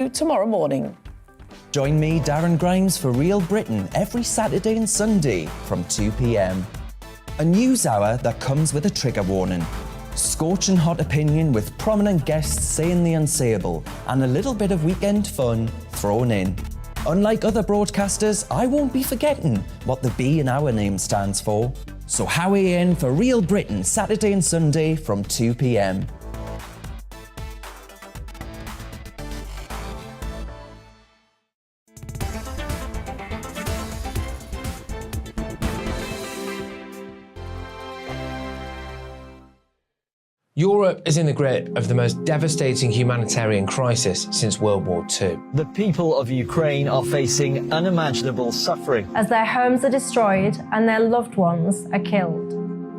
tomorrow morning. Join me, Darren Grimes, for Real Britain every Saturday and Sunday from 2 p.m. A news hour that comes with a trigger warning. Scorching hot opinion with prominent guests saying the unsayable and a little bit of weekend fun thrown in. Unlike other broadcasters, I won't be forgetting what the B in our name stands for. So howie in for Real Britain Saturday and Sunday from 2 p.m. Europe is in the grip of the most devastating humanitarian crisis since World War II. The people of Ukraine are facing unimaginable suffering as their homes are destroyed and their loved ones are killed.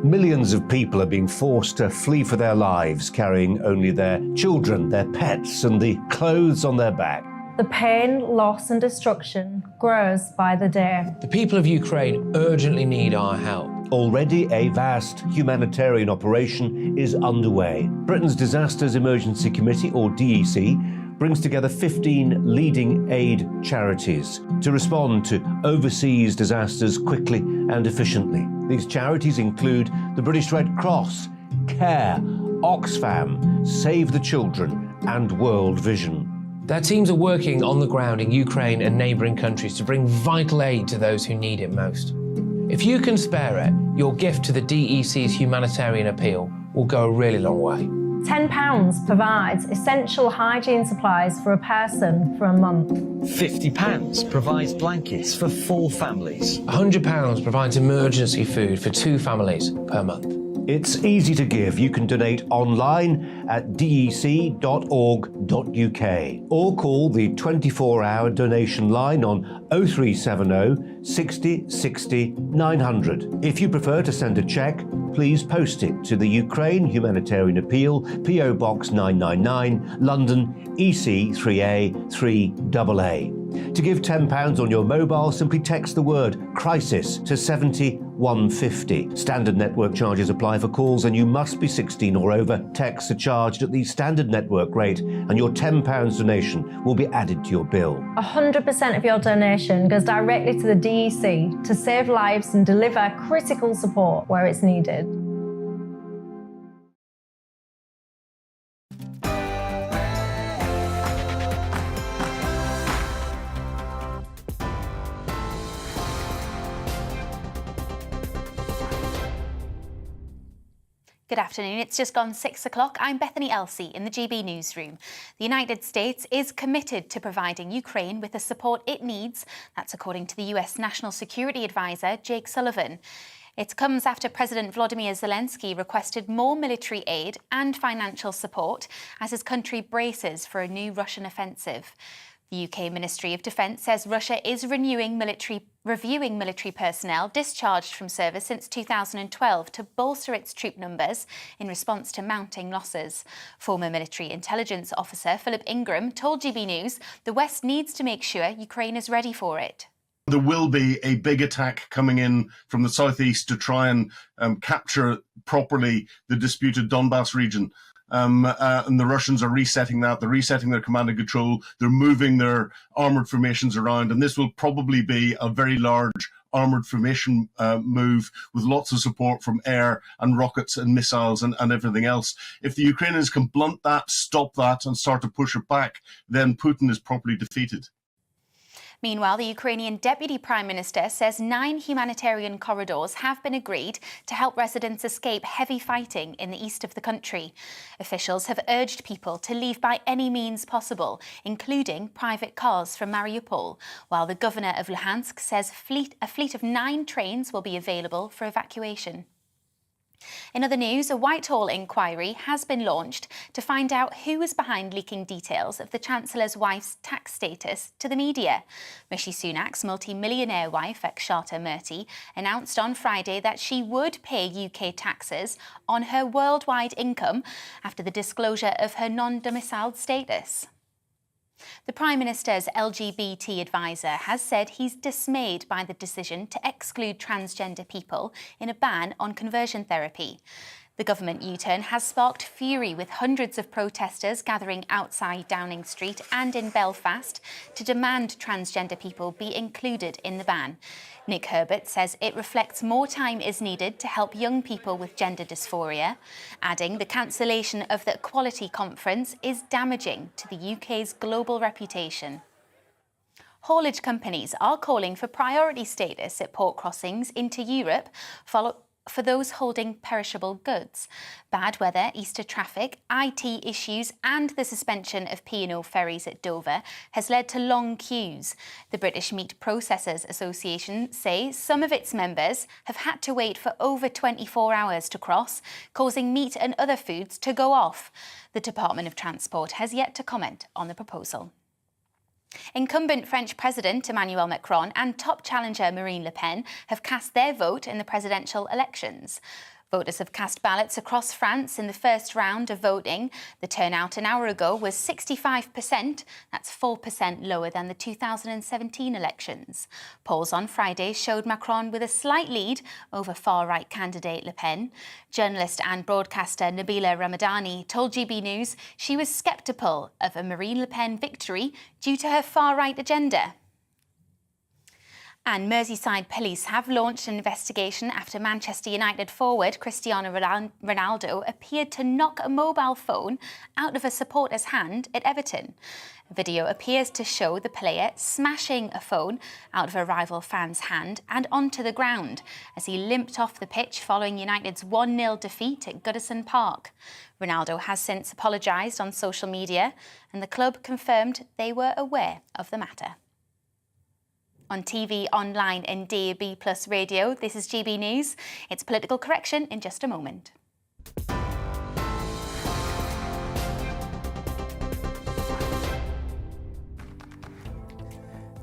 Millions of people are being forced to flee for their lives, carrying only their children, their pets, and the clothes on their back. The pain, loss and destruction grows by the day. The people of Ukraine urgently need our help. Already a vast humanitarian operation is underway. Britain's Disasters Emergency Committee, or DEC, brings together 15 leading aid charities to respond to overseas disasters quickly and efficiently. These charities include the British Red Cross, CARE, Oxfam, Save the Children, and World Vision. Their teams are working on the ground in Ukraine and neighbouring countries to bring vital aid to those who need it most. If you can spare it, your gift to the DEC's humanitarian appeal will go a really long way. £10 provides essential hygiene supplies for a person for a month. £50 provides blankets for 4 families. £100 provides emergency food for 2 families per month. It's easy to give. You can donate online at dec.org.uk or call the 24-hour donation line on 0370 60 60 900. If you prefer to send a cheque, please post it to the Ukraine Humanitarian Appeal, PO Box 999, London, EC 3A 3AA. To give £10 on your mobile, simply text the word crisis to 70150. Standard network charges apply for calls and you must be 16 or over. Texts are charged at the standard network rate and your £10 donation will be added to your bill. 100% of your donation goes directly to the DEC to save lives and deliver critical support where it's needed. Good afternoon. It's just gone 6 o'clock. I'm Bethany Elsey in the GB newsroom. The United States is committed to providing Ukraine with the support it needs. That's according to the US National Security Advisor, Jake Sullivan. It comes after President Volodymyr Zelensky requested more military aid and financial support as his country braces for a new Russian offensive. The UK Ministry of Defence says Russia is reviewing military personnel discharged from service since 2012 to bolster its troop numbers in response to mounting losses. Former military intelligence officer Philip Ingram told GB News the West needs to make sure Ukraine is ready for it. There will be a big attack coming in from the southeast to try and capture properly the disputed Donbass region. And the Russians are resetting that. They're resetting their command and control. They're moving their armoured formations around. And this will probably be a very large armoured formation move with lots of support from air and rockets and missiles and everything else. If the Ukrainians can blunt that, stop that and start to push it back, then Putin is properly defeated. Meanwhile, the Ukrainian Deputy Prime Minister says 9 humanitarian corridors have been agreed to help residents escape heavy fighting in the east of the country. Officials have urged people to leave by any means possible, including private cars from Mariupol, while the governor of Luhansk says a fleet of 9 trains will be available for evacuation. In other news, a Whitehall inquiry has been launched to find out who was behind leaking details of the Chancellor's wife's tax status to the media. Rishi Sunak's multi-millionaire wife, Akshata Murthy, announced on Friday that she would pay UK taxes on her worldwide income after the disclosure of her non-domiciled status. The Prime Minister's LGBT advisor has said he's dismayed by the decision to exclude transgender people in a ban on conversion therapy. The The government U-turn has sparked fury, with hundreds of protesters gathering outside Downing Street and in Belfast to demand transgender people be included in the ban. Nick Herbert says it reflects more time is needed to help young people with gender dysphoria, adding the cancellation of the Equality Conference is damaging to the UK's global reputation. Haulage companies are calling for priority status at port crossings into Europe for those holding perishable goods. Bad weather, Easter traffic, IT issues and the suspension of P&O ferries at Dover has led to long queues. The British Meat Processors Association say some of its members have had to wait for over 24 hours to cross, causing meat and other foods to go off. The Department of Transport has yet to comment on the proposal. Incumbent French President Emmanuel Macron and top challenger Marine Le Pen have cast their vote in the presidential elections. Voters have cast ballots across France in the first round of voting. The turnout an hour ago was 65%. That's 4% lower than the 2017 elections. Polls on Friday showed Macron with a slight lead over far-right candidate Le Pen. Journalist and broadcaster Nabila Ramadani told GBNews she was sceptical of a Marine Le Pen victory due to her far-right agenda. And Merseyside police have launched an investigation after Manchester United forward Cristiano Ronaldo appeared to knock a mobile phone out of a supporter's hand at Everton. A video appears to show the player smashing a phone out of a rival fan's hand and onto the ground as he limped off the pitch following United's 1-0 defeat at Goodison Park. Ronaldo has since apologised on social media, and the club confirmed they were aware of the matter. On TV, online and DAB+ radio, this is GB News. It's political correction in just a moment.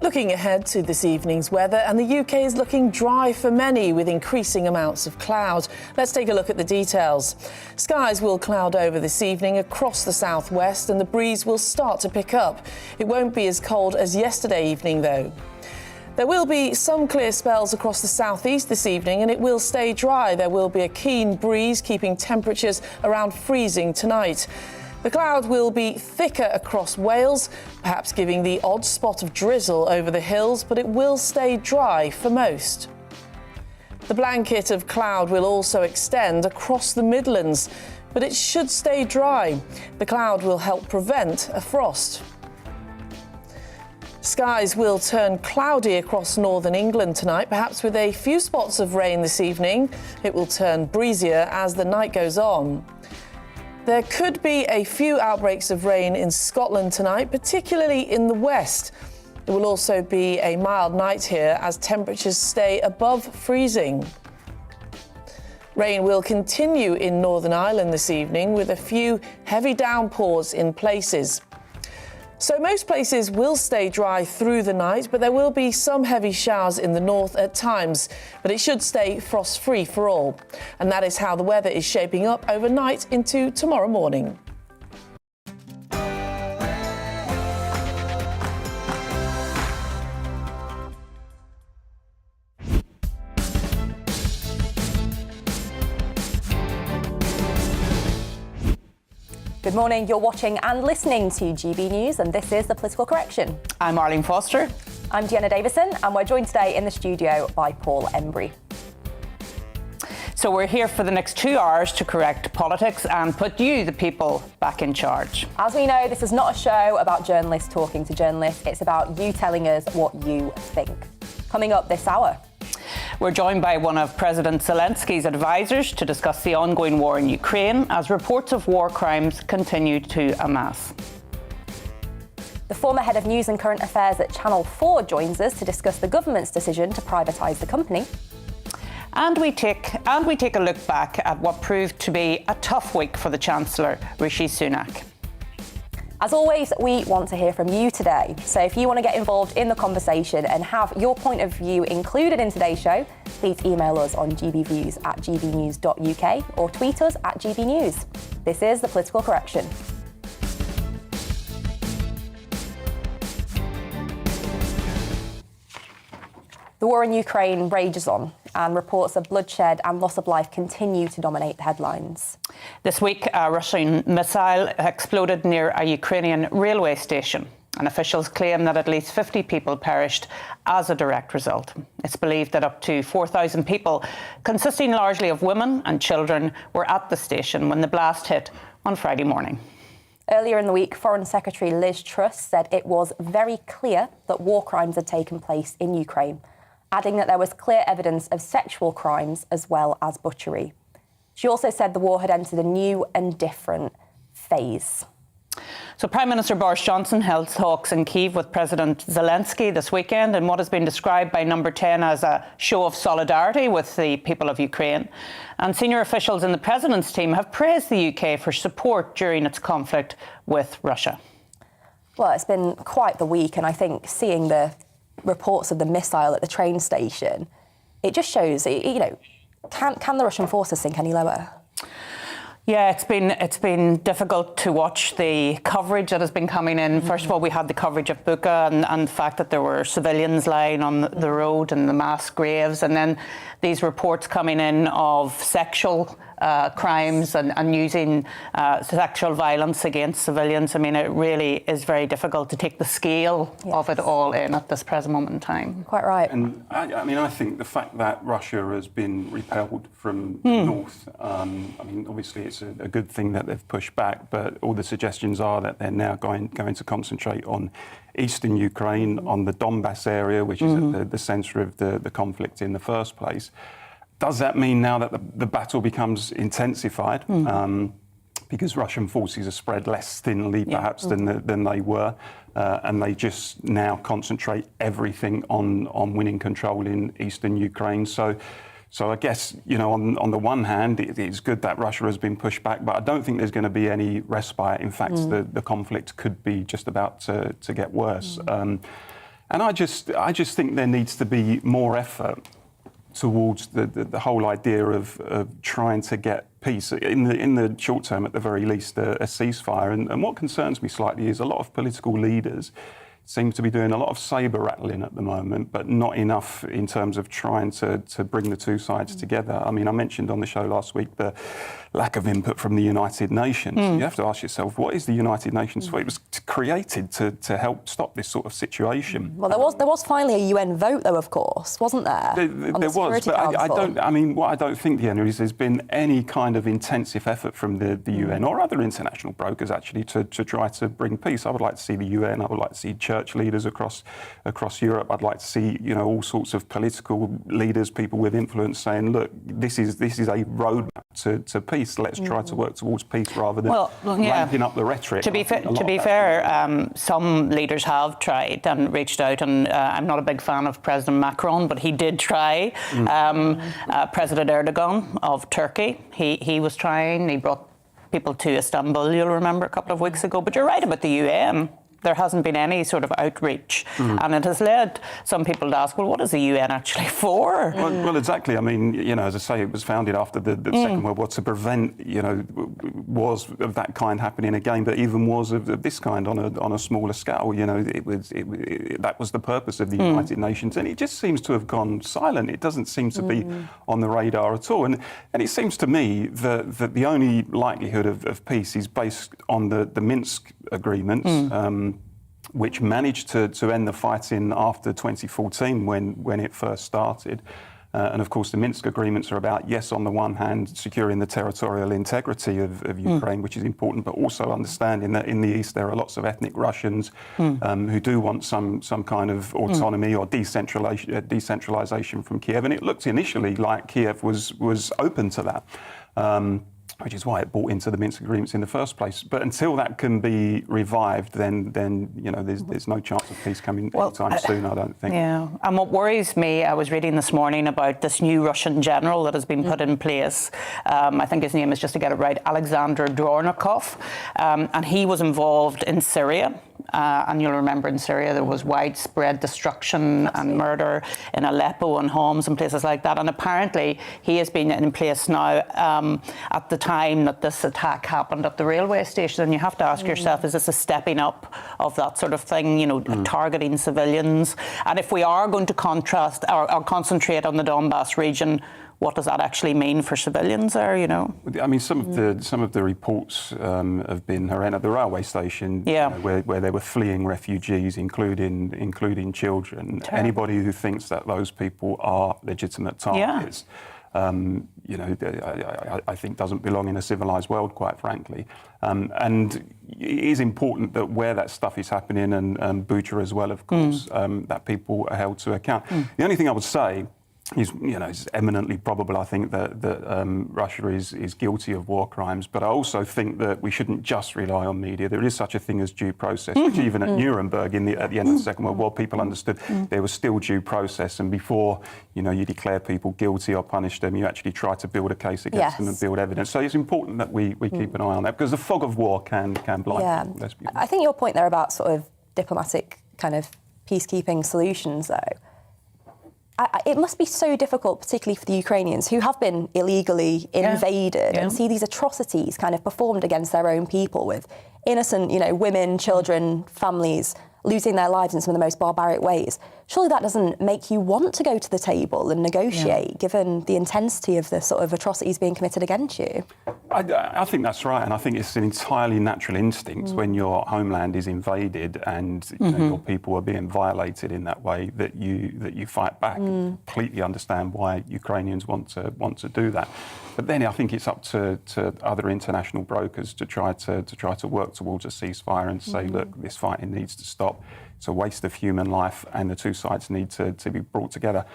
Looking ahead to this evening's weather, and the UK is looking dry for many with increasing amounts of cloud. Let's take a look at the details. Skies will cloud over this evening across the southwest and the breeze will start to pick up. It won't be as cold as yesterday evening though. There will be some clear spells across the southeast this evening and it will stay dry. There will be a keen breeze keeping temperatures around freezing tonight. The cloud will be thicker across Wales, perhaps giving the odd spot of drizzle over the hills, but it will stay dry for most. The blanket of cloud will also extend across the Midlands, but it should stay dry. The cloud will help prevent a frost. Skies will turn cloudy across northern England tonight, perhaps with a few spots of rain this evening. It will turn breezier as the night goes on. There could be a few outbreaks of rain in Scotland tonight, particularly in the west. It will also be a mild night here as temperatures stay above freezing. Rain will continue in Northern Ireland this evening with a few heavy downpours in places. So most places will stay dry through the night, but there will be some heavy showers in the north at times, but it should stay frost-free for all. And that is how the weather is shaping up overnight into tomorrow morning. Good morning, you're watching and listening to GB News and this is The Political Correction. I'm Arlene Foster. I'm Deanna Davison and we're joined today in the studio by Paul Embry. So we're here for the next 2 hours to correct politics and put you, the people, back in charge. As we know, this is not a show about journalists talking to journalists, it's about you telling us what you think. Coming up this hour. We're joined by one of President Zelensky's advisors to discuss the ongoing war in Ukraine as reports of war crimes continue to amass. The former head of news and current affairs at Channel 4 joins us to discuss the government's decision to privatise the company. And we take a look back at what proved to be a tough week for the Chancellor, Rishi Sunak. As always, we want to hear from you today. So if you want to get involved in the conversation and have your point of view included in today's show, please email us on gbviews@gbnews.uk or tweet us at gbnews. This is The Political Correction. The war in Ukraine rages on. and reports of bloodshed and loss of life continue to dominate the headlines. This week, a Russian missile exploded near a Ukrainian railway station, and officials claim that at least 50 people perished as a direct result. It's believed that up to 4,000 people, consisting largely of women and children, were at the station when the blast hit on Friday morning. Earlier in the week, Foreign Secretary Liz Truss said it was very clear that war crimes had taken place in Ukraine, adding that there was clear evidence of sexual crimes as well as butchery. She also said the war had entered a new and different phase. So Prime Minister Boris Johnson held talks in Kyiv with President Zelensky this weekend in what has been described by Number 10 as a show of solidarity with the people of Ukraine. And senior officials in the President's team have praised the UK for support during its conflict with Russia. Well, it's been quite the week, and I think seeing the reports of the missile at the train station, it just shows, can the Russian forces sink any lower? Yeah, it's been difficult to watch the coverage that has been coming in. First of all, we had the coverage of Bucha and the fact that there were civilians lying on the road and the mass graves, and then these reports coming in of sexual crimes and using sexual violence against civilians. I mean, it really is very difficult to take the scale of it all in at this present moment in time. Quite right. And I think the fact that Russia has been repelled from the north, obviously it's a good thing that they've pushed back, but all the suggestions are that they're now going to concentrate on eastern Ukraine, on the Donbass area, which is at the centre of the conflict in the first place. Does that mean now that the battle becomes intensified? Because Russian forces are spread less thinly, perhaps, than they were, and they just now concentrate everything on winning control in eastern Ukraine. So I guess, on the one hand, it's good that Russia has been pushed back, but I don't think there's going to be any respite. In fact, the conflict could be just about to get worse. And I just think there needs to be more effort towards the whole idea of trying to get peace, in the short term at the very least, a ceasefire. And what concerns me slightly is a lot of political leaders seem to be doing a lot of sabre rattling at the moment, but not enough in terms of trying to bring the two sides together. I mean, I mentioned on the show last week the lack of input from the United Nations. You have to ask yourself, what is the United Nations for? It was created to help stop this sort of situation. Well, there was finally a UN vote, though, of course, wasn't there? There was, but what I don't think, Deanna, is there's been any kind of intensive effort from the UN or other international brokers, actually, to try to bring peace. I would like to see the UN, I would like to see church leaders across Europe. I'd like to see, all sorts of political leaders, people with influence saying, look, this is a roadmap to peace. Let's try to work towards peace rather than ramping up the rhetoric. To be fair, some leaders have tried and reached out, and I'm not a big fan of President Macron, but he did try. President Erdogan of Turkey, he was trying. He brought people to Istanbul, you'll remember, a couple of weeks ago. But you're right about the UN. There hasn't been any sort of outreach, and it has led some people to ask, well, what is the UN actually for? Well, exactly. I mean, as I say, it was founded after the Second World War to prevent, wars of that kind happening again, but even wars of this kind on a smaller scale. That was the purpose of the United Nations, and it just seems to have gone silent. It doesn't seem to be on the radar at all, and it seems to me that the only likelihood of peace is based on the Minsk agreements. Which managed to end the fighting after 2014 when it first started. And of course, the Minsk agreements are about, yes, on the one hand, securing the territorial integrity of Ukraine, which is important, but also understanding that in the east there are lots of ethnic Russians who do want some kind of autonomy or decentralization from Kiev. And it looked initially like Kiev was open to that. Which is why it bought into the Minsk agreements in the first place. But until that can be revived, then there's no chance of peace coming anytime soon, I don't think. Yeah, and what worries me, I was reading this morning about this new Russian general that has been put in place. I think his name is, just to get it right, Alexander Dvornikov, and he was involved in Syria And you'll remember in Syria there was widespread destruction and murder in Aleppo and homes and places like that. And apparently he has been in place now at the time that this attack happened at the railway station. And you have to ask yourself, is this a stepping up of that sort of thing, you know, targeting civilians? And if we are going to contrast or concentrate on the Donbass region, what does that actually mean for civilians there, you know? I mean, some of the reports have been horrendous. The railway station, you know, where they were fleeing refugees, including children. Terrible. Anybody who thinks that those people are legitimate targets, you know, I think doesn't belong in a civilised world, quite frankly. And it is important that where that stuff is happening, and Bucha as well, of course, that people are held to account. The only thing I would say is, you know, it's eminently probable, I think, that Russia is guilty of war crimes. But I also think that we shouldn't just rely on media. There is such a thing as due process, which even at Nuremberg at the end of the Second World War, people understood there was still due process. And before, you know, you declare people guilty or punish them, you actually try to build a case against them and build evidence. So it's important that we keep an eye on that, because the fog of war can blind people. I think your point there about sort of diplomatic kind of peacekeeping solutions, though, it must be so difficult, particularly for the Ukrainians who have been illegally invaded and see these atrocities kind of performed against their own people, with innocent, you know, women, children, families losing their lives in some of the most barbaric ways. Surely that doesn't make you want to go to the table and negotiate, given the intensity of the sort of atrocities being committed against you. I think that's right, and I think it's an entirely natural instinct when your homeland is invaded and you know, your people are being violated in that way, that you fight back. Completely understand why Ukrainians want to do that. But then I think it's up to other international brokers to try to work towards a ceasefire and say, look, this fighting needs to stop. It's a waste of human life, and the two sides need to be brought together.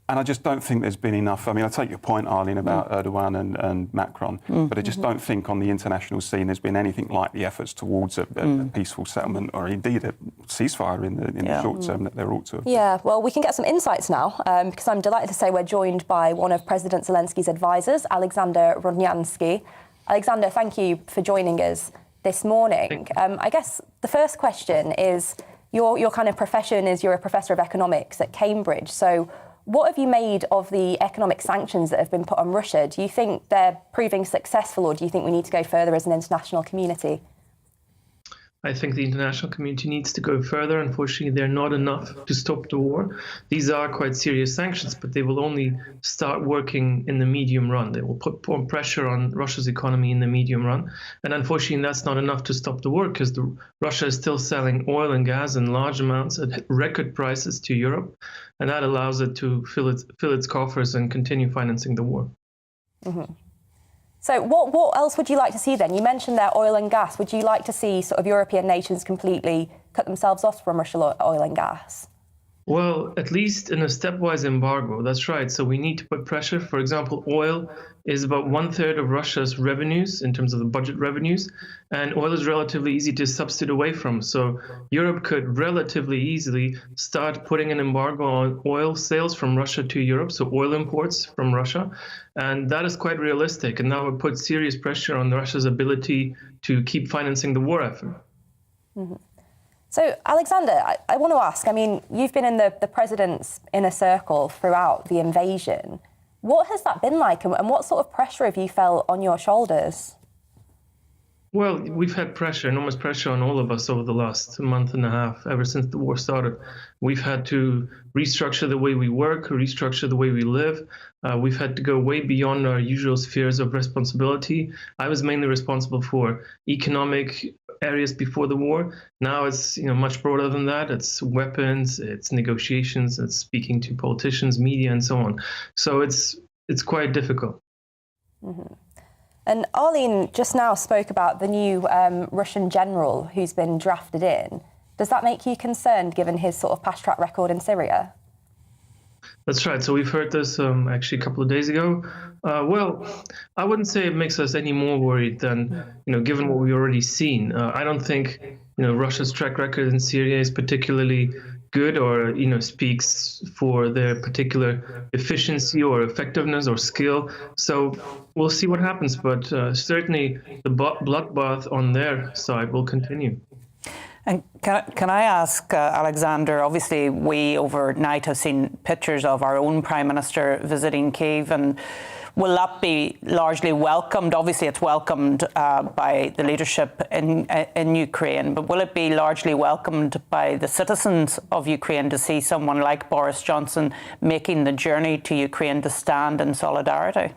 And I just don't think there's been enough. I mean, I take your point, Arlene, about Erdogan and Macron, but I just don't think on the international scene there's been anything like the efforts towards a peaceful settlement, or indeed a ceasefire in the short term that there ought to have been. Yeah, well, we can get some insights now, because I'm delighted to say we're joined by one of President Zelensky's advisors, Alexander Rodnyansky. Alexander, thank you for joining us this morning. I guess the first question is, your kind of profession is you're a professor of economics at Cambridge. So what have you made of the economic sanctions that have been put on Russia? Do you think they're proving successful, or do you think we need to go further as an international community? I think the international community needs to go further. Unfortunately, they're not enough to stop the war. These are quite serious sanctions, but they will only start working in the medium run. They will put more pressure on Russia's economy in the medium run. And unfortunately, that's not enough to stop the war, because Russia is still selling oil and gas in large amounts at record prices to Europe. And that allows it to fill its coffers and continue financing the war. So what else would you like to see then? You mentioned there oil and gas. Would you like to see sort of European nations completely cut themselves off from Russian oil and gas? Well, at least in a stepwise embargo, that's right. So we need to put pressure. For example, oil is about 1/3 of Russia's revenues in terms of the budget revenues, and oil is relatively easy to substitute away from. So Europe could relatively easily start putting an embargo on oil sales from Russia to Europe, so oil imports from Russia, and that is quite realistic, and that would put serious pressure on Russia's ability to keep financing the war effort. So, Alexander, I want to ask, I mean, you've been in the president's inner circle throughout the invasion. What has that been like, and what sort of pressure have you felt on your shoulders? Well, we've had pressure, enormous pressure on all of us over the last month and a half, ever since the war started. We've had to restructure the way we work, restructure the way we live. We've had to go way beyond our usual spheres of responsibility. I was mainly responsible for economic areas before the war. Now it's much broader than that. It's weapons, it's negotiations, it's speaking to politicians, media, and so on. So it's quite difficult. And Arlene just now spoke about the new Russian general who's been drafted in. Does that make you concerned, given his sort of past track record in Syria? That's right. So we've heard this actually a couple of days ago. Well, I wouldn't say it makes us any more worried than, given what we've already seen. I don't think, Russia's track record in Syria is particularly good or, speaks for their particular efficiency or effectiveness or skill. So we'll see what happens. But certainly the bloodbath on their side will continue. And can I ask, Alexander, obviously we overnight have seen pictures of our own Prime Minister visiting Kyiv, and will that be largely welcomed? Obviously it's welcomed by the leadership in Ukraine, but will it be largely welcomed by the citizens of Ukraine to see someone like Boris Johnson making the journey to Ukraine to stand in solidarity?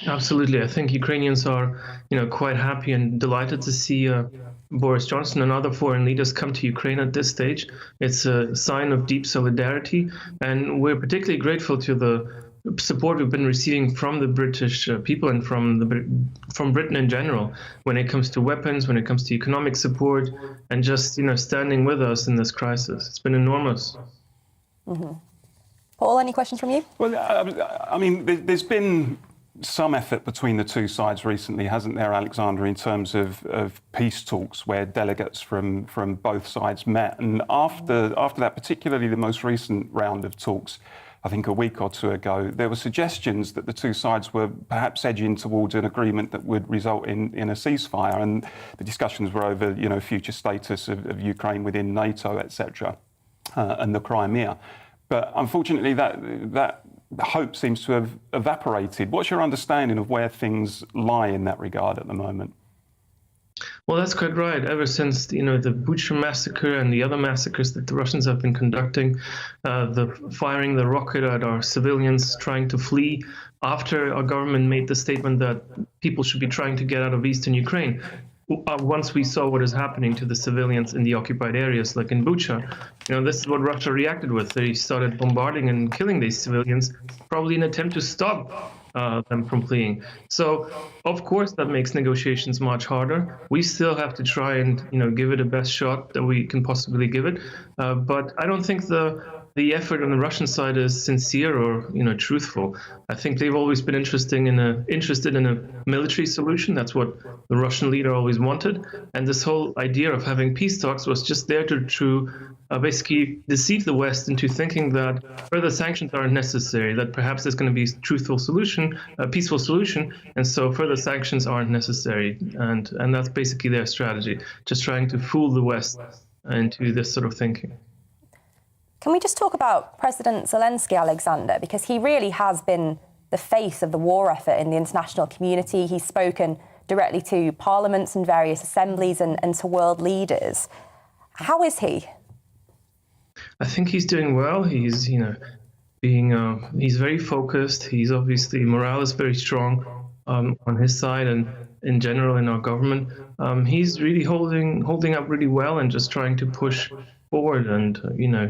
Absolutely. I think Ukrainians are, quite happy and delighted to see Boris Johnson and other foreign leaders come to Ukraine at this stage. It's a sign of deep solidarity, and we're particularly grateful to the support we've been receiving from the British people and from Britain in general when it comes to weapons, when it comes to economic support, and just standing with us in this crisis. It's been enormous. Mm-hmm. Paul, any questions from you? Well, I mean, there's been some effort between the two sides recently, hasn't there, Alexander, in terms of peace talks where delegates from both sides met. And after that, particularly the most recent round of talks, I think a week or two ago, there were suggestions that the two sides were perhaps edging towards an agreement that would result in a ceasefire. And the discussions were over, future status of Ukraine within NATO, etc., and the Crimea. But unfortunately, that hope seems to have evaporated. What's your understanding of where things lie in that regard at the moment? Well, that's quite right. Ever since, the Bucha massacre and the other massacres that the Russians have been conducting, firing the rocket at our civilians trying to flee after our government made the statement that people should be trying to get out of eastern Ukraine. Once we saw what is happening to the civilians in the occupied areas, like in Bucha, this is what Russia reacted with. They started bombarding and killing these civilians, probably in an attempt to stop them from fleeing. So, of course, that makes negotiations much harder. We still have to try and, give it the best shot that we can possibly give it. But I don't think the effort on the Russian side is sincere or, truthful. I think they've always been interested in a military solution. That's what the Russian leader always wanted. And this whole idea of having peace talks was just there to basically deceive the West into thinking that further sanctions aren't necessary, that perhaps there's going to be a truthful solution, a peaceful solution, and so further sanctions aren't necessary. And that's basically their strategy, just trying to fool the West into this sort of thinking. Can we just talk about President Zelensky, Alexander, because he really has been the face of the war effort in the international community. He's spoken directly to parliaments and various assemblies and to world leaders. How is he? I think he's doing well. He's, he's very focused. He's obviously, morale is very strong on his side and in general in our government. He's really holding up really well and just trying to push forward and,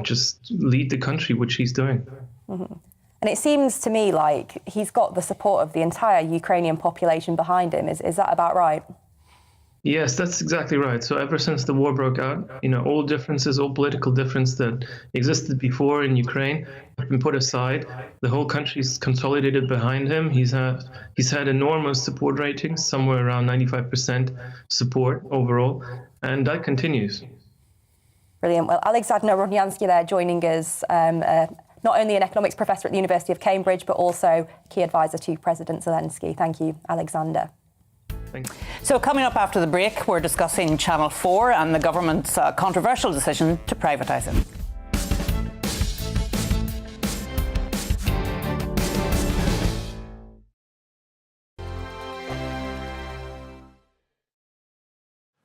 just lead the country, which he's doing. Mm-hmm. And it seems to me like he's got the support of the entire Ukrainian population behind him. Is that about right? Yes, that's exactly right. So ever since the war broke out, all differences, all political difference that existed before in Ukraine have been put aside. The whole country's consolidated behind him. He's had enormous support ratings, somewhere around 95% support overall, and that continues. Brilliant. Well, Alexander Rodnyansky there joining us, not only an economics professor at the University of Cambridge, but also key advisor to President Zelensky. Thank you, Alexander. Thanks. So coming up after the break, we're discussing Channel 4 and the government's controversial decision to privatise it.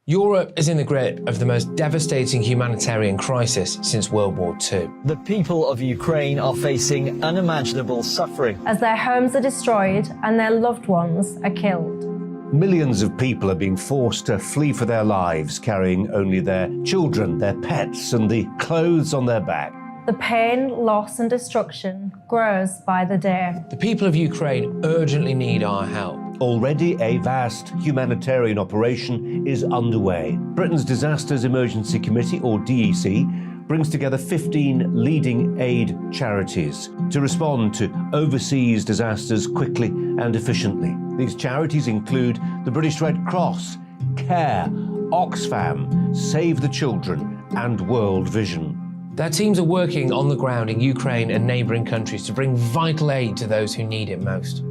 Europe is in the grip of the most devastating humanitarian crisis since World War II. The people of Ukraine are facing unimaginable suffering as their homes are destroyed and their loved ones are killed. Millions of people are being forced to flee for their lives, carrying only their children, their pets, and the clothes on their back. The pain, loss and destruction grows by the day. The people of Ukraine urgently need our help. Already a vast humanitarian operation is underway. Britain's Disasters Emergency Committee, or DEC, brings together 15 leading aid charities to respond to overseas disasters quickly and efficiently. These charities include the British Red Cross, CARE, Oxfam, Save the Children, and World Vision. Their teams are working on the ground in Ukraine and neighbouring countries to bring vital aid to those who need it most.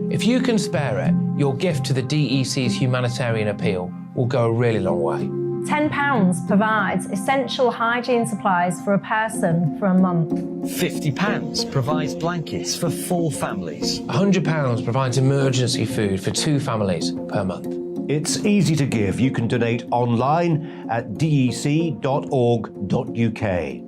If you can spare it, your gift to the DEC's humanitarian appeal will go a really long way. £10 provides essential hygiene supplies for a person for a month. £50 provides blankets for 4 families. £100 provides emergency food for 2 families per month. It's easy to give. You can donate online at dec.org.uk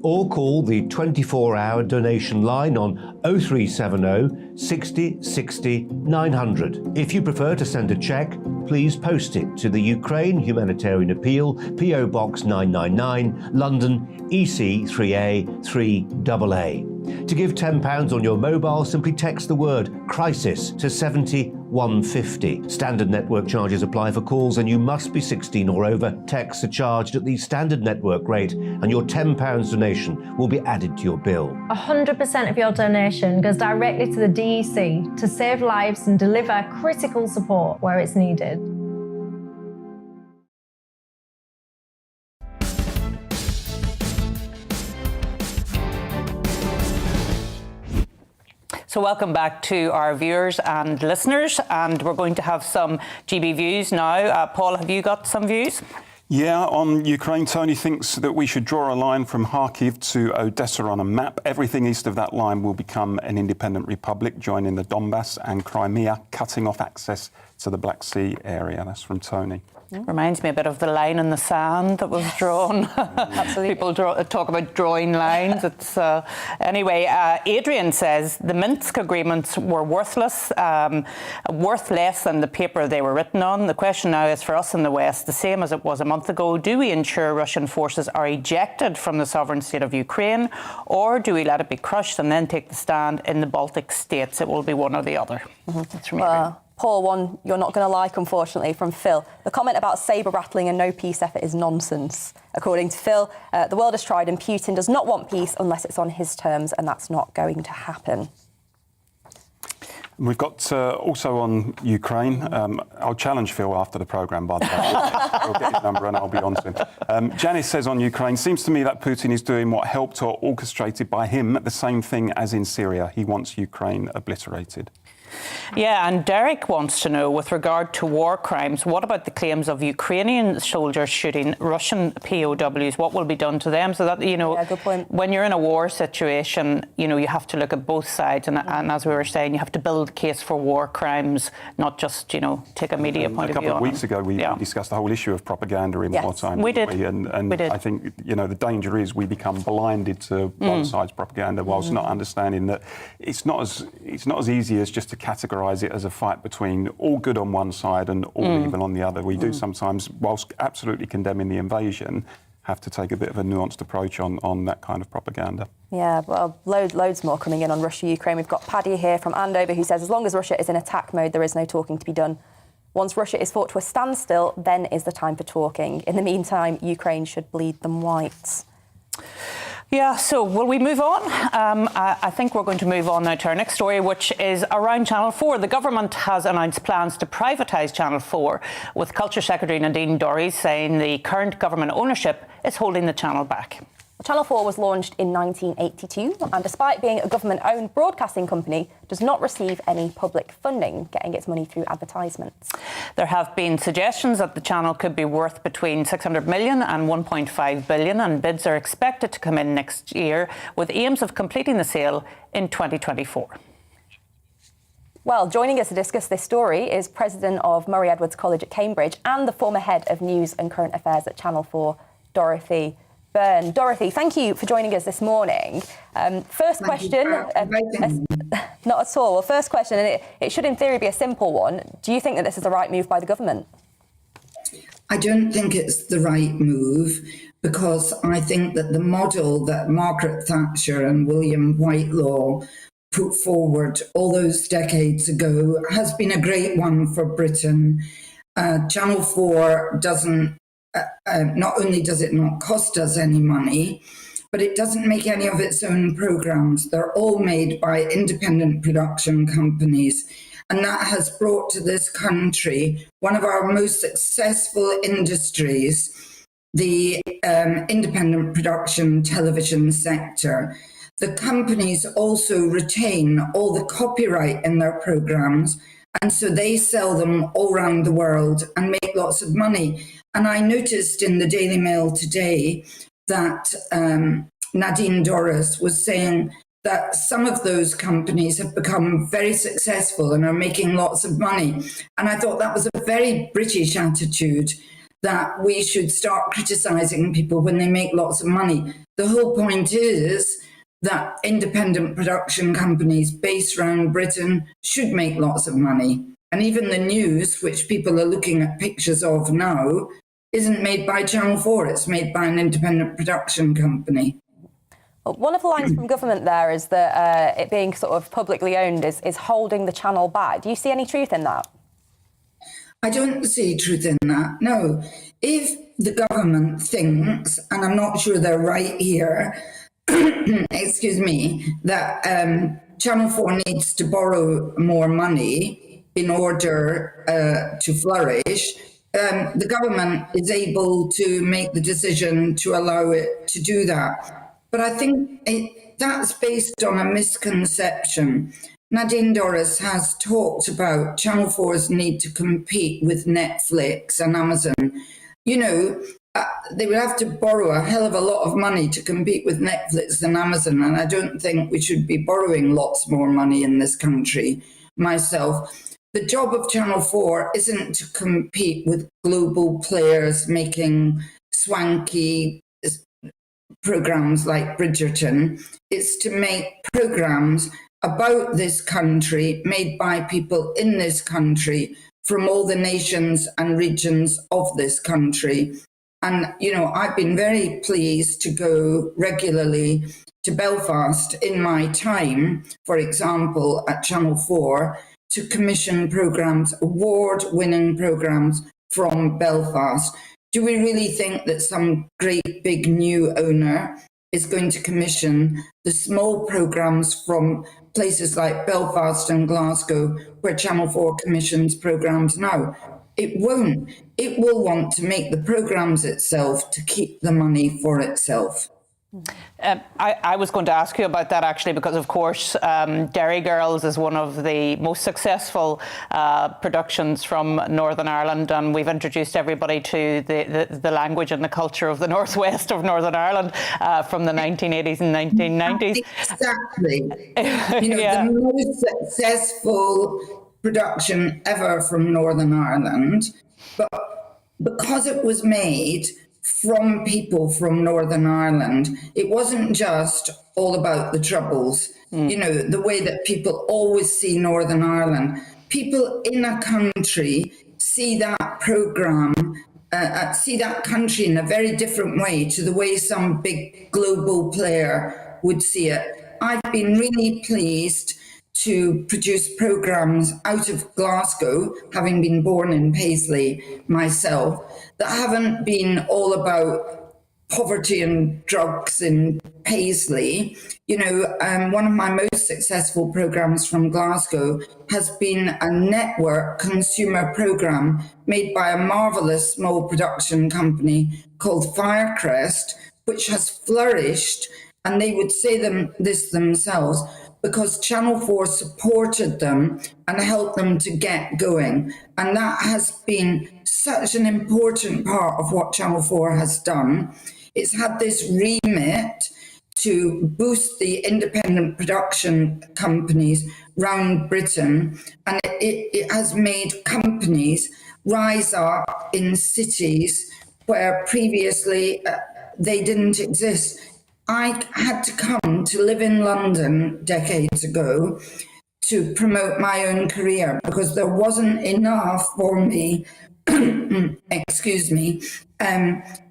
or call the 24-hour donation line on 0370 60 60 900. If you prefer to send a cheque, please post it to the Ukraine Humanitarian Appeal, PO Box 999, London, EC 3A 3AA. To give £10 on your mobile, simply text the word crisis to 70150. Standard network charges apply for calls and you must be 16 or over. Texts are charged at the standard network rate and your £10 donation will be added to your bill. 100% of your donation goes directly to the DEC to save lives and deliver critical support where it's needed. So welcome back to our viewers and listeners, and we're going to have some GB views now. Paul, have you got some views? Yeah, on Ukraine, Tony thinks that we should draw a line from Kharkiv to Odessa on a map. Everything east of that line will become an independent republic, joining the Donbass and Crimea, cutting off access to the Black Sea area. That's from Tony. Reminds me a bit of the line in the sand that was drawn. Absolutely. People talk about drawing lines. It's anyway. Adrian says the Minsk agreements were worth less than the paper they were written on. The question now is for us in the West, the same as it was a month ago. Do we ensure Russian forces are ejected from the sovereign state of Ukraine, or do we let it be crushed and then take the stand in the Baltic states? It will be one or the other. That's from Adrian. Paul, one you're not going to like, unfortunately, from Phil. The comment about sabre rattling and no peace effort is nonsense. According to Phil, the world has tried and Putin does not want peace unless it's on his terms, and that's not going to happen. We've got also on Ukraine. I'll challenge Phil after the programme, by the way. I'll get his number and I'll be on to him. Janice says on Ukraine, seems to me that Putin is doing what helped or orchestrated by him, the same thing as in Syria. He wants Ukraine obliterated. Yeah, and Derek wants to know, with regard to war crimes, what about the claims of Ukrainian soldiers shooting Russian POWs? What will be done to them? So that, you know, yeah, good point. When you're in a war situation, you know, you have to look at both sides. And as we were saying, you have to build a case for war crimes, not just, you know, take a media point of view. A couple of weeks ago, we discussed the whole issue of propaganda in wartime. We did. And we did. I think, you know, the danger is we become blinded to one side's propaganda whilst not understanding that it's not as easy as just to categorise it as a fight between all good on one side and all evil on the other. We do sometimes, whilst absolutely condemning the invasion, have to take a bit of a nuanced approach on that kind of propaganda. Yeah, well, loads more coming in on Russia-Ukraine. We've got Paddy here from Andover who says, as long as Russia is in attack mode, there is no talking to be done. Once Russia is fought to a standstill, then is the time for talking. In the meantime, Ukraine should bleed them white. Yeah, so will we move on? I think we're going to move on now to our next story, which is around Channel 4. The government has announced plans to privatise Channel 4, with Culture Secretary Nadine Dorries saying the current government ownership is holding the channel back. Channel 4 was launched in 1982 and, despite being a government-owned broadcasting company, does not receive any public funding, getting its money through advertisements. There have been suggestions that the channel could be worth between 600 million and 1.5 billion, and bids are expected to come in next year, with aims of completing the sale in 2024. Well, joining us to discuss this story is President of Murray Edwards College at Cambridge and the former Head of News and Current Affairs at Channel 4, Dorothy Byrne. Dorothy, thank you for joining us this morning. First question, not at all. Well, first question, and it should in theory be a simple one. Do you think that this is the right move by the government? I don't think it's the right move, because I think that the model that Margaret Thatcher and William Whitelaw put forward all those decades ago has been a great one for Britain. Channel 4 doesn't not only does it not cost us any money, but it doesn't make any of its own programmes. They're all made by independent production companies. And that has brought to this country one of our most successful industries, the independent production television sector. The companies also retain all the copyright in their programmes, and so they sell them all around the world and make lots of money. And I noticed in the Daily Mail today that Nadine Dorris was saying that some of those companies have become very successful and are making lots of money. And I thought that was a very British attitude, that we should start criticising people when they make lots of money. The whole point is that independent production companies based around Britain should make lots of money. And even the news, which people are looking at pictures of now, isn't made by Channel 4, it's made by an independent production company. Well, one of the lines from government there is that it being sort of publicly owned is holding the channel back. Do you see any truth in that? I don't see truth in that, no. If the government thinks, and I'm not sure they're right here, excuse me, that Channel 4 needs to borrow more money in order to flourish, the government is able to make the decision to allow it to do that. But I think that's based on a misconception. Nadine Dorris has talked about Channel 4's need to compete with Netflix and Amazon. You know, they would have to borrow a hell of a lot of money to compete with Netflix and Amazon, and I don't think we should be borrowing lots more money in this country myself. The job of Channel 4 isn't to compete with global players making swanky programmes like Bridgerton. It's to make programmes about this country, made by people in this country, from all the nations and regions of this country. And, you know, I've been very pleased to go regularly to Belfast in my time, for example, at Channel 4, to commission programmes, award-winning programmes from Belfast. Do we really think that some great big new owner is going to commission the small programmes from places like Belfast and Glasgow, where Channel 4 commissions programmes now? It won't. It will want to make the programmes itself to keep the money for itself. I was going to ask you about that actually, because of course Derry Girls is one of the most successful productions from Northern Ireland, and we've introduced everybody to the language and the culture of the northwest of Northern Ireland from the 1980s and 1990s. Exactly. You know, yeah. The most successful production ever from Northern Ireland, but because it was made from people from Northern Ireland, it wasn't just all about the Troubles. You know, the way that people always see Northern Ireland. People in a country see that programme, see that country in a very different way to the way some big global player would see it. I've been really pleased to produce programmes out of Glasgow, having been born in Paisley myself, that haven't been all about poverty and drugs in Paisley. You know, one of my most successful programmes from Glasgow has been a network consumer programme made by a marvellous small production company called Firecrest, which has flourished, and they would say this themselves, because Channel 4 supported them and helped them to get going. And that has been such an important part of what Channel 4 has done. It's had this remit to boost the independent production companies round Britain, and it has made companies rise up in cities where previously they didn't exist. I had to come to live in London decades ago to promote my own career because there wasn't enough for me, excuse me,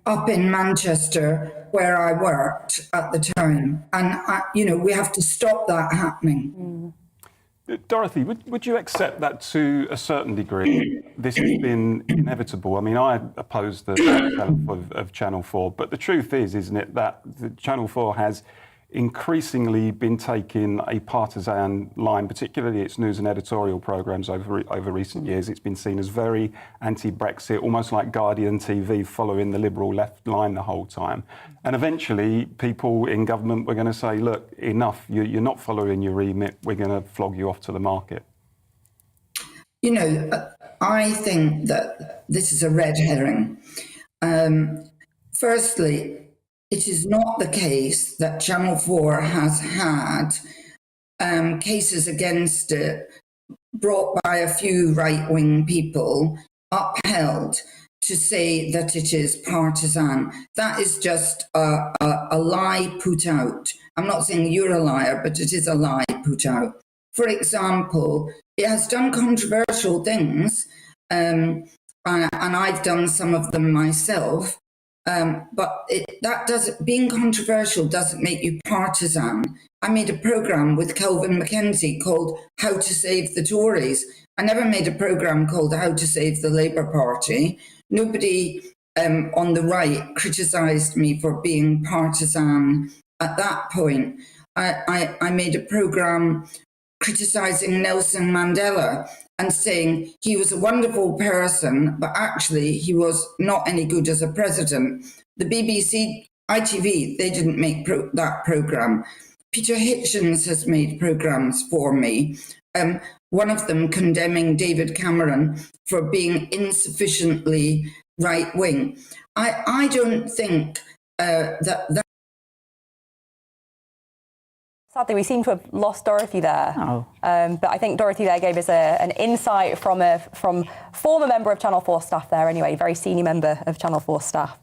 up in Manchester where I worked at the time. And, you know, we have to stop that happening. Dorothy, would you accept that to a certain degree this has been inevitable? I mean, I oppose the sell-off of Channel 4, but the truth is, isn't it, that the Channel 4 has increasingly been taking a partisan line, particularly its news and editorial programmes over recent years. It's been seen as very anti-Brexit, almost like Guardian TV following the liberal left line the whole time. And eventually people in government were going to say, look, enough, you're not following your remit, we're going to flog you off to the market. You know, I think that this is a red herring. Firstly, it is not the case that Channel 4 has had cases against it brought by a few right-wing people upheld to say that it is partisan. That is just a lie put out. I'm not saying you're a liar, but it is a lie put out. For example, it has done controversial things, and I've done some of them myself, but being controversial doesn't make you partisan. I made a programme with Kelvin Mackenzie called How to Save the Tories. I never made a programme called How to Save the Labour Party. Nobody on the right criticised me for being partisan at that point. I made a programme criticising Nelson Mandela and saying he was a wonderful person, but actually he was not any good as a president. The BBC, ITV, they didn't make that programme. Peter Hitchens has made programmes for me. One of them condemning David Cameron for being insufficiently right-wing. I don't think that... Sadly, we seem to have lost Dorothy there. But I think Dorothy there gave us an insight from former member of Channel 4 staff there anyway, very senior member of Channel 4 staff.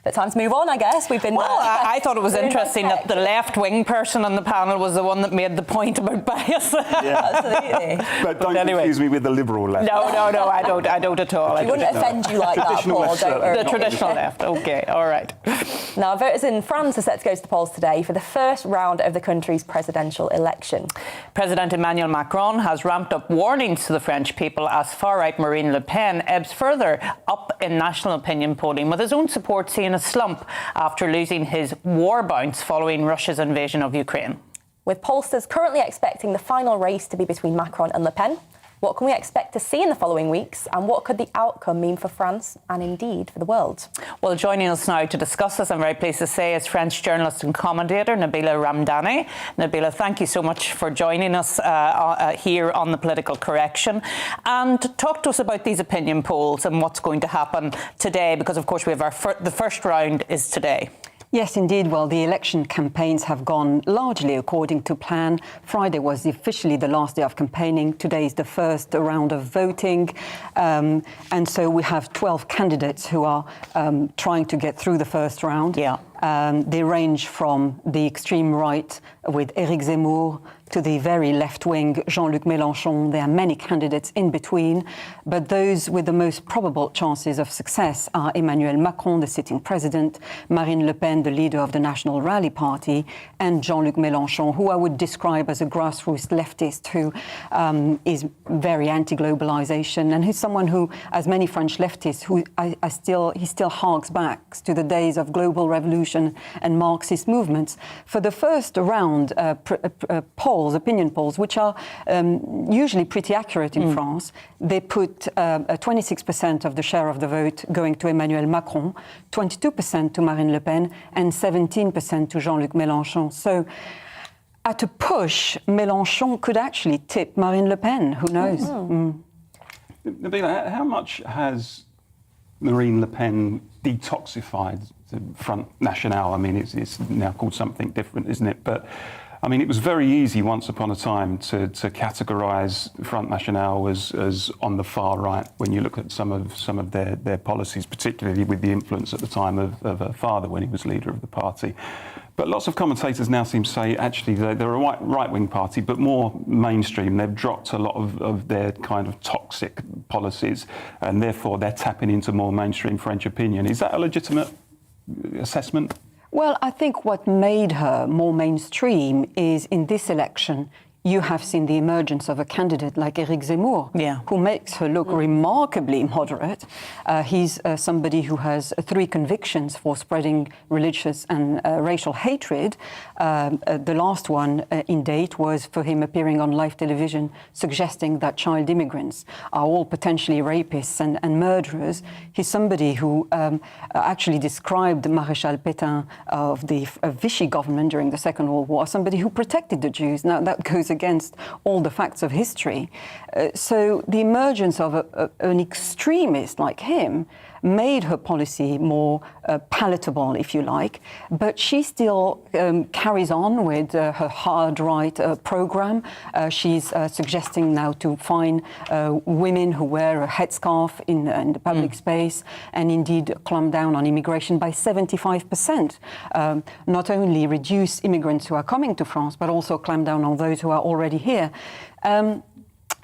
But time to move on, I guess. We've been... Well, I thought it was interesting that the left-wing person on the panel was the one that made the point about bias. Absolutely. But don't confuse me with the liberal left. No, I don't at all. It wouldn't offend you like that, Paul. The traditional left. Okay, all right. Now, voters in France are set to go to the polls today for the first round of the country's presidential election. President Emmanuel Macron has ramped up warnings to the French people as far-right Marine Le Pen ebbs further up in national opinion polling, with his own support seeing a slump after losing his war bounce following Russia's invasion of Ukraine. With pollsters currently expecting the final race to be between Macron and Le Pen, what can we expect to see in the following weeks, and what could the outcome mean for France and indeed for the world? Well, joining us now to discuss this, I'm very pleased to say, is French journalist and commentator Nabila Ramdani. Nabila, thank you so much for joining us here on The Political Correction. And talk to us about these opinion polls and what's going to happen today, because, of course, we have the first round is today. Yes, indeed. Well, the election campaigns have gone largely according to plan. Friday was officially the last day of campaigning. Today is the first round of voting. And so we have 12 candidates who are trying to get through the first round. Yeah. They range from the extreme right with Éric Zemmour to the very left-wing Jean-Luc Mélenchon. There are many candidates in between, but those with the most probable chances of success are Emmanuel Macron, the sitting president, Marine Le Pen, the leader of the National Rally Party, and Jean-Luc Mélenchon, who I would describe as a grassroots leftist who is very anti-globalization, and who's someone who, as many French leftists, who he still harks back to the days of global revolution and Marxist movements. For the first round opinion polls, which are usually pretty accurate in France, they put 26% of the share of the vote going to Emmanuel Macron, 22% to Marine Le Pen, and 17% to Jean-Luc Mélenchon. So at a push, Mélenchon could actually tip Marine Le Pen. Who knows? Nabila, how much has Marine Le Pen detoxified the Front National? I mean, it's now called something different, isn't it? But I mean, it was very easy once upon a time to categorise Front National as on the far right when you look at some of their policies, particularly with the influence at the time of her father when he was leader of the party. But lots of commentators now seem to say, actually, they're a right-wing party, but more mainstream. They've dropped a lot of their kind of toxic policies, and therefore they're tapping into more mainstream French opinion. Is that a legitimate assessment? Well, I think what made her more mainstream is in this election, you have seen the emergence of a candidate like Éric Zemmour, who makes her look remarkably moderate. He's somebody who has 3 convictions for spreading religious and racial hatred. The last one in date was for him appearing on live television suggesting that child immigrants are all potentially rapists and murderers. He's somebody who actually described Maréchal Pétain of the Vichy government during the Second World War as somebody who protected the Jews. Now, that goes against all the facts of history. So the emergence of an extremist like him made her policy more palatable, if you like, but she still carries on with her hard right program. She's suggesting now to fine women who wear a headscarf in the public space, and indeed clamp down on immigration by 75%. Not only reduce immigrants who are coming to France, but also clamp down on those who are already here.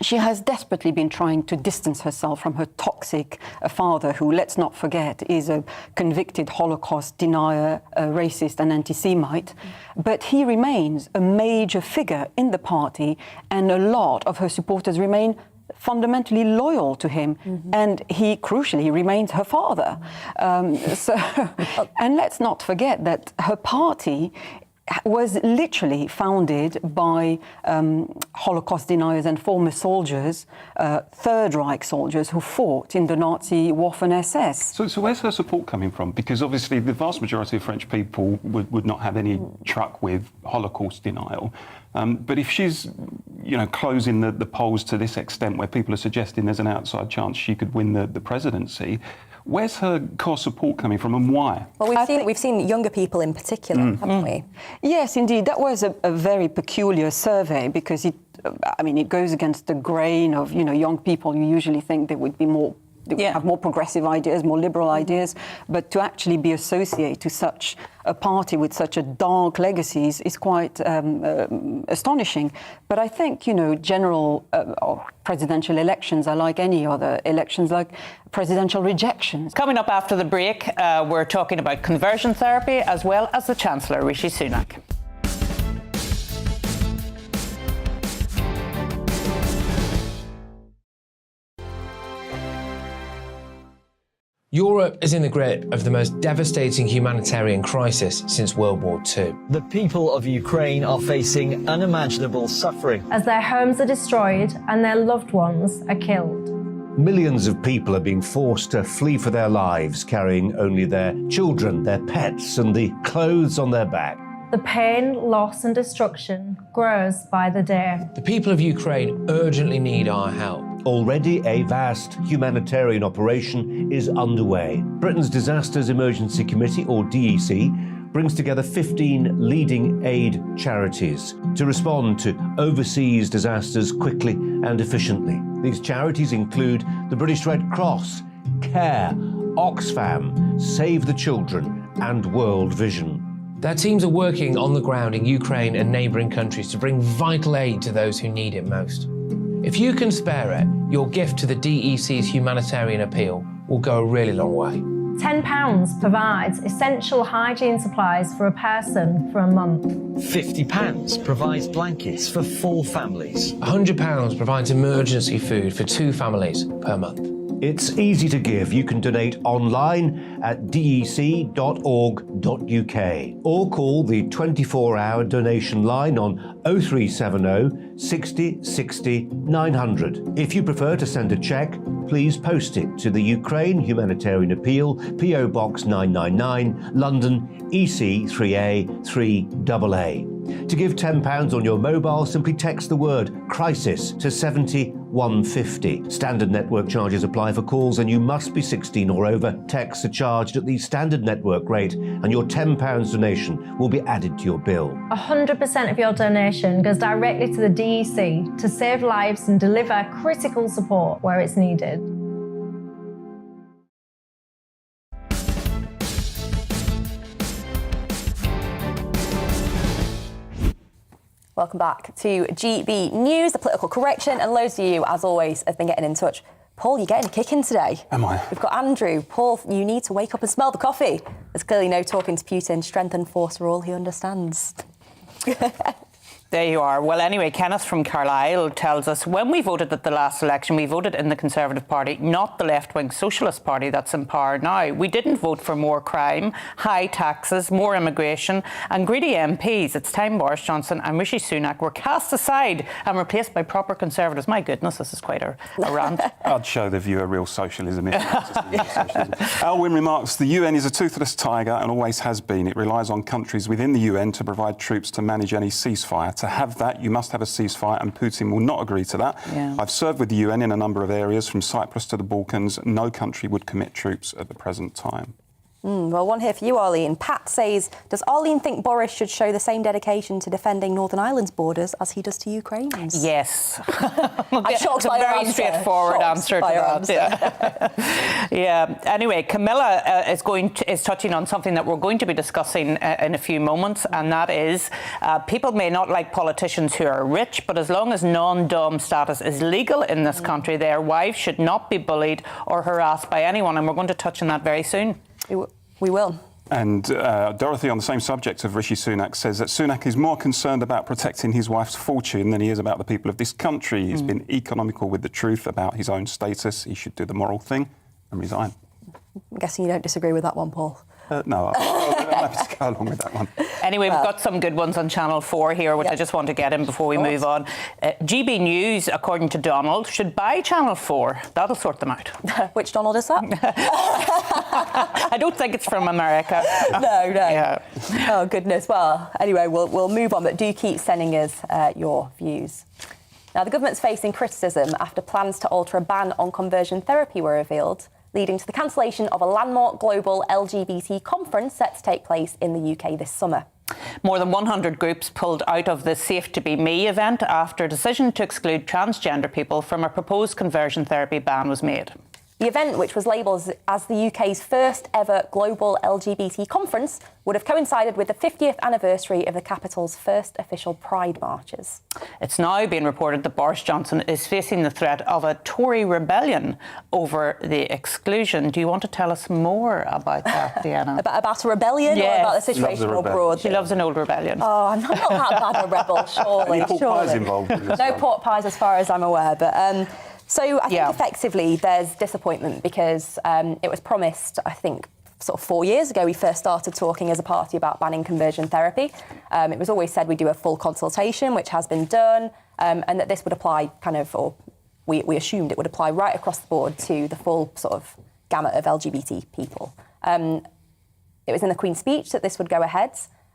She has desperately been trying to distance herself from her toxic father, who, let's not forget, is a convicted Holocaust denier, a racist and anti-Semite. But he remains a major figure in the party, and a lot of her supporters remain fundamentally loyal to him, and he crucially remains her father. And let's not forget that her party was literally founded by Holocaust deniers and former soldiers, Third Reich soldiers who fought in the Nazi Waffen-SS. So where's her support coming from? Because obviously the vast majority of French people would not have any truck with Holocaust denial. But if she's, closing the polls to this extent, where people are suggesting there's an outside chance she could win the presidency, where's her core support coming from, and why? Well, we've seen younger people in particular, haven't we? Yes, indeed. That was a very peculiar survey, because it goes against the grain of, young people. You usually think they would be more, have more progressive ideas, more liberal ideas, but to actually be associated to such a party with such a dark legacy is quite astonishing. But I think, general or presidential elections are like any other elections, like presidential rejections. Coming up after the break, we're talking about conversion therapy as well as the Chancellor, Rishi Sunak. Europe is in the grip of the most devastating humanitarian crisis since World War II. The people of Ukraine are facing unimaginable suffering as their homes are destroyed and their loved ones are killed. Millions of people are being forced to flee for their lives, carrying only their children, their pets, and the clothes on their back. The pain, loss and destruction grows by the day. The people of Ukraine urgently need our help. Already a vast humanitarian operation is underway. Britain's Disasters Emergency Committee, or DEC, brings together 15 leading aid charities to respond to overseas disasters quickly and efficiently. These charities include the British Red Cross, CARE, Oxfam, Save the Children, and World Vision. Their teams are working on the ground in Ukraine and neighbouring countries to bring vital aid to those who need it most. If you can spare it, your gift to the DEC's humanitarian appeal will go a really long way. £10 provides essential hygiene supplies for a person for a month. £50 provides blankets for 4 families. £100 provides emergency food for 2 families per month. It's easy to give. You can donate online at dec.org.uk or call the 24-hour donation line on 0370 60 60 900. If you prefer to send a cheque, please post it to the Ukraine Humanitarian Appeal, PO Box 999, London, EC 3A 3AA. To give £10 on your mobile, simply text the word crisis to 70150. Standard network charges apply for calls, and you must be 16 or over. Texts are charged at the standard network rate, and your £10 donation will be added to your bill. 100% of your donation goes directly to the DEC to save lives and deliver critical support where it's needed. Welcome back to GB News, the political correction, and loads of you, as always, have been getting in touch. Paul, you're getting a kick in today. Am I? We've got Andrew. Paul, you need to wake up and smell the coffee. There's clearly no talking to Putin. Strength and force are all he understands. There you are. Well, anyway, Kenneth from Carlisle tells us, when we voted at the last election, we voted in the Conservative Party, not the left-wing Socialist Party that's in power now. We didn't vote for more crime, high taxes, more immigration and greedy MPs. It's time Boris Johnson and Rishi Sunak were cast aside and replaced by proper Conservatives. My goodness, this is quite a rant. I'd show the view of real socialism. Alwyn remarks, the UN is a toothless tiger and always has been. It relies on countries within the UN to provide troops to manage any ceasefire. To have that, you must have a ceasefire, and Putin will not agree to that. Yeah. I've served with the UN in a number of areas, from Cyprus to the Balkans. No country would commit troops at the present time. Well, one here for you, Arlene. Pat says, does Arlene think Boris should show the same dedication to defending Northern Ireland's borders as he does to Ukraine's? Yes. I'm shocked by your very answer. straightforward answer to that. Yeah. Yeah. Anyway, Camilla is touching on something that we're going to be discussing in a few moments, and that is people may not like politicians who are rich, but as long as non-dom status is legal in this country, their wives should not be bullied or harassed by anyone, and we're going to touch on that very soon. We will. And Dorothy, on the same subject of Rishi Sunak, says that Sunak is more concerned about protecting his wife's fortune than he is about the people of this country. He's been economical with the truth about his own status. He should do the moral thing and resign. I'm guessing you don't disagree with that one, Paul. No, I'm happy to go along with that one. Anyway, we've got some good ones on Channel 4 here, which I just want to get in before we move on. GBNews, according to Donald, should buy Channel 4. That'll sort them out. Which Donald is that? I don't think it's from America. No. Yeah. Oh, goodness. Well, anyway, we'll move on, but do keep sending us your views. Now, the government's facing criticism after plans to alter a ban on conversion therapy were revealed, leading to the cancellation of a landmark global LGBT conference set to take place in the UK this summer. More than 100 groups pulled out of the Safe to Be Me event after a decision to exclude transgender people from a proposed conversion therapy ban was made. The event, which was labelled as the UK's first ever global LGBT conference, would have coincided with the 50th anniversary of the capital's first official Pride marches. It's now being reported that Boris Johnson is facing the threat of a Tory rebellion over the exclusion. Do you want to tell us more about that, Deanna? about a rebellion, or about the situation abroad? She loves an old rebellion. Oh, I'm not that bad a rebel, surely. Any pork pies involved in this No one? pork pies as far as I'm aware, but... So I think effectively there's disappointment because it was promised, I think, sort of 4 years ago we first started talking as a party about banning conversion therapy. It was always said we'd do a full consultation, which has been done, and that this would apply we assumed it would apply right across the board to the full sort of gamut of LGBT people. It was in the Queen's speech that this would go ahead,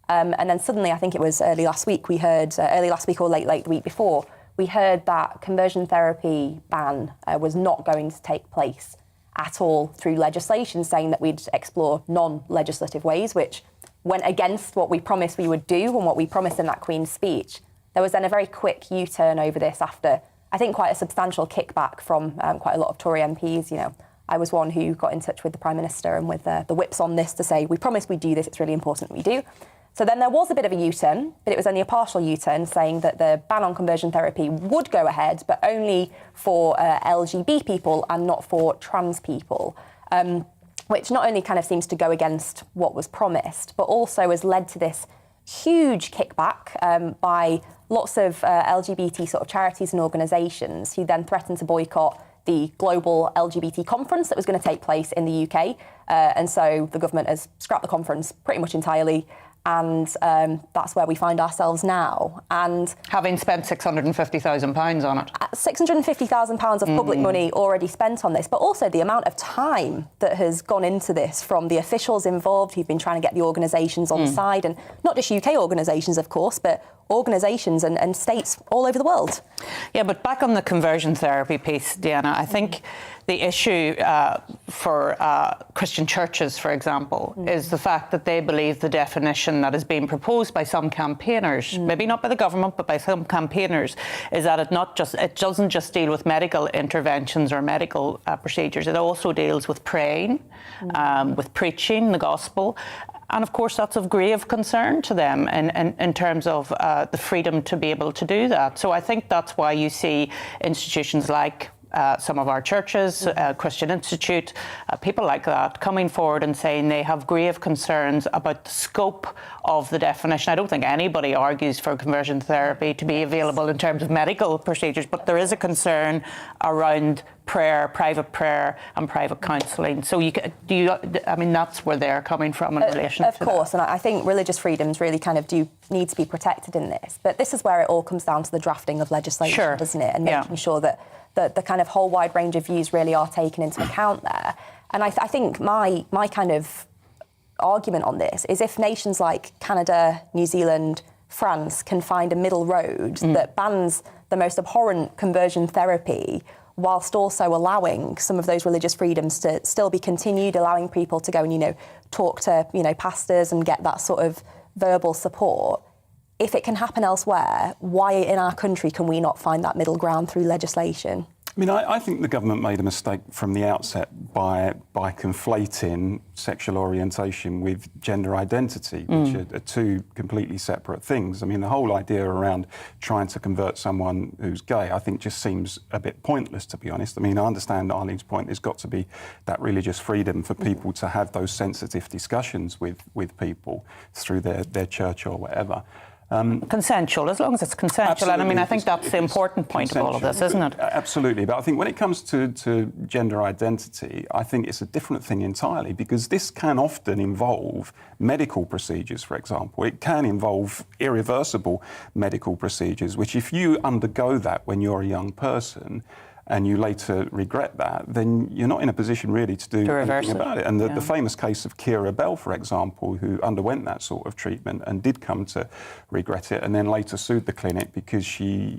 and then suddenly, I think it was early last week or late the week before, we heard that conversion therapy ban was not going to take place at all through legislation, saying that we'd explore non-legislative ways, which went against what we promised we would do and what we promised in that Queen's speech. There was then a very quick U-turn over this after, I think, quite a substantial kickback from quite a lot of Tory MPs. You know, I was one who got in touch with the Prime Minister and with the whips on this to say, we promised we'd do this, it's really important that we do. So then there was a bit of a U-turn, but it was only a partial U-turn, saying that the ban on conversion therapy would go ahead, but only for LGBT people and not for trans people, which not only kind of seems to go against what was promised, but also has led to this huge kickback by lots of LGBT sort of charities and organisations who then threatened to boycott the global LGBT conference that was going to take place in the UK. And so the government has scrapped the conference pretty much entirely. And that's where we find ourselves now. And having spent £650,000 on it. £650,000 of public money already spent on this, but also the amount of time that has gone into this from the officials involved who've been trying to get the organisations on side, and not just UK organisations, of course, but organisations and states all over the world. Yeah, but back on the conversion therapy piece, Deanna, I think the issue for Christian churches, for example, is the fact that they believe the definition that is being proposed by some campaigners, maybe not by the government, but by some campaigners, is that it doesn't just deal with medical interventions or medical procedures. It also deals with praying, with preaching the gospel. And of course, that's of grave concern to them in terms of the freedom to be able to do that. So I think that's why you see institutions like some of our churches, Christian Institute, people like that coming forward and saying they have grave concerns about the scope of the definition. I don't think anybody argues for conversion therapy to be available in terms of medical procedures, but there is a concern around prayer, and private counselling. So that's where they're coming from in relation to that. Of course, and I think religious freedoms really kind of do need to be protected in this. But this is where it all comes down to the drafting of legislation, doesn't it? And making sure that the kind of whole wide range of views really are taken into account there. And I think my kind of argument on this is if nations like Canada, New Zealand, France can find a middle road that bans the most abhorrent conversion therapy whilst also allowing some of those religious freedoms to still be continued, allowing people to go and, talk to, pastors and get that sort of verbal support. If it can happen elsewhere, why in our country can we not find that middle ground through legislation? I mean, I think the government made a mistake from the outset by conflating sexual orientation with gender identity, which are two completely separate things. I mean, the whole idea around trying to convert someone who's gay, I think, just seems a bit pointless, to be honest. I mean, I understand Arlene's point. There's got to be that religious freedom for people to have those sensitive discussions with people through their church or whatever. Consensual, as long as it's consensual. Absolutely. And I mean, I think that's the important point of all of this, isn't it? Absolutely. But I think when it comes to gender identity, I think it's a different thing entirely, because this can often involve medical procedures, for example. It can involve irreversible medical procedures, which if you undergo that when you're a young person, and you later regret that, then you're not in a position really to do anything about it. And the famous case of Keira Bell, for example, who underwent that sort of treatment and did come to regret it, and then later sued the clinic because she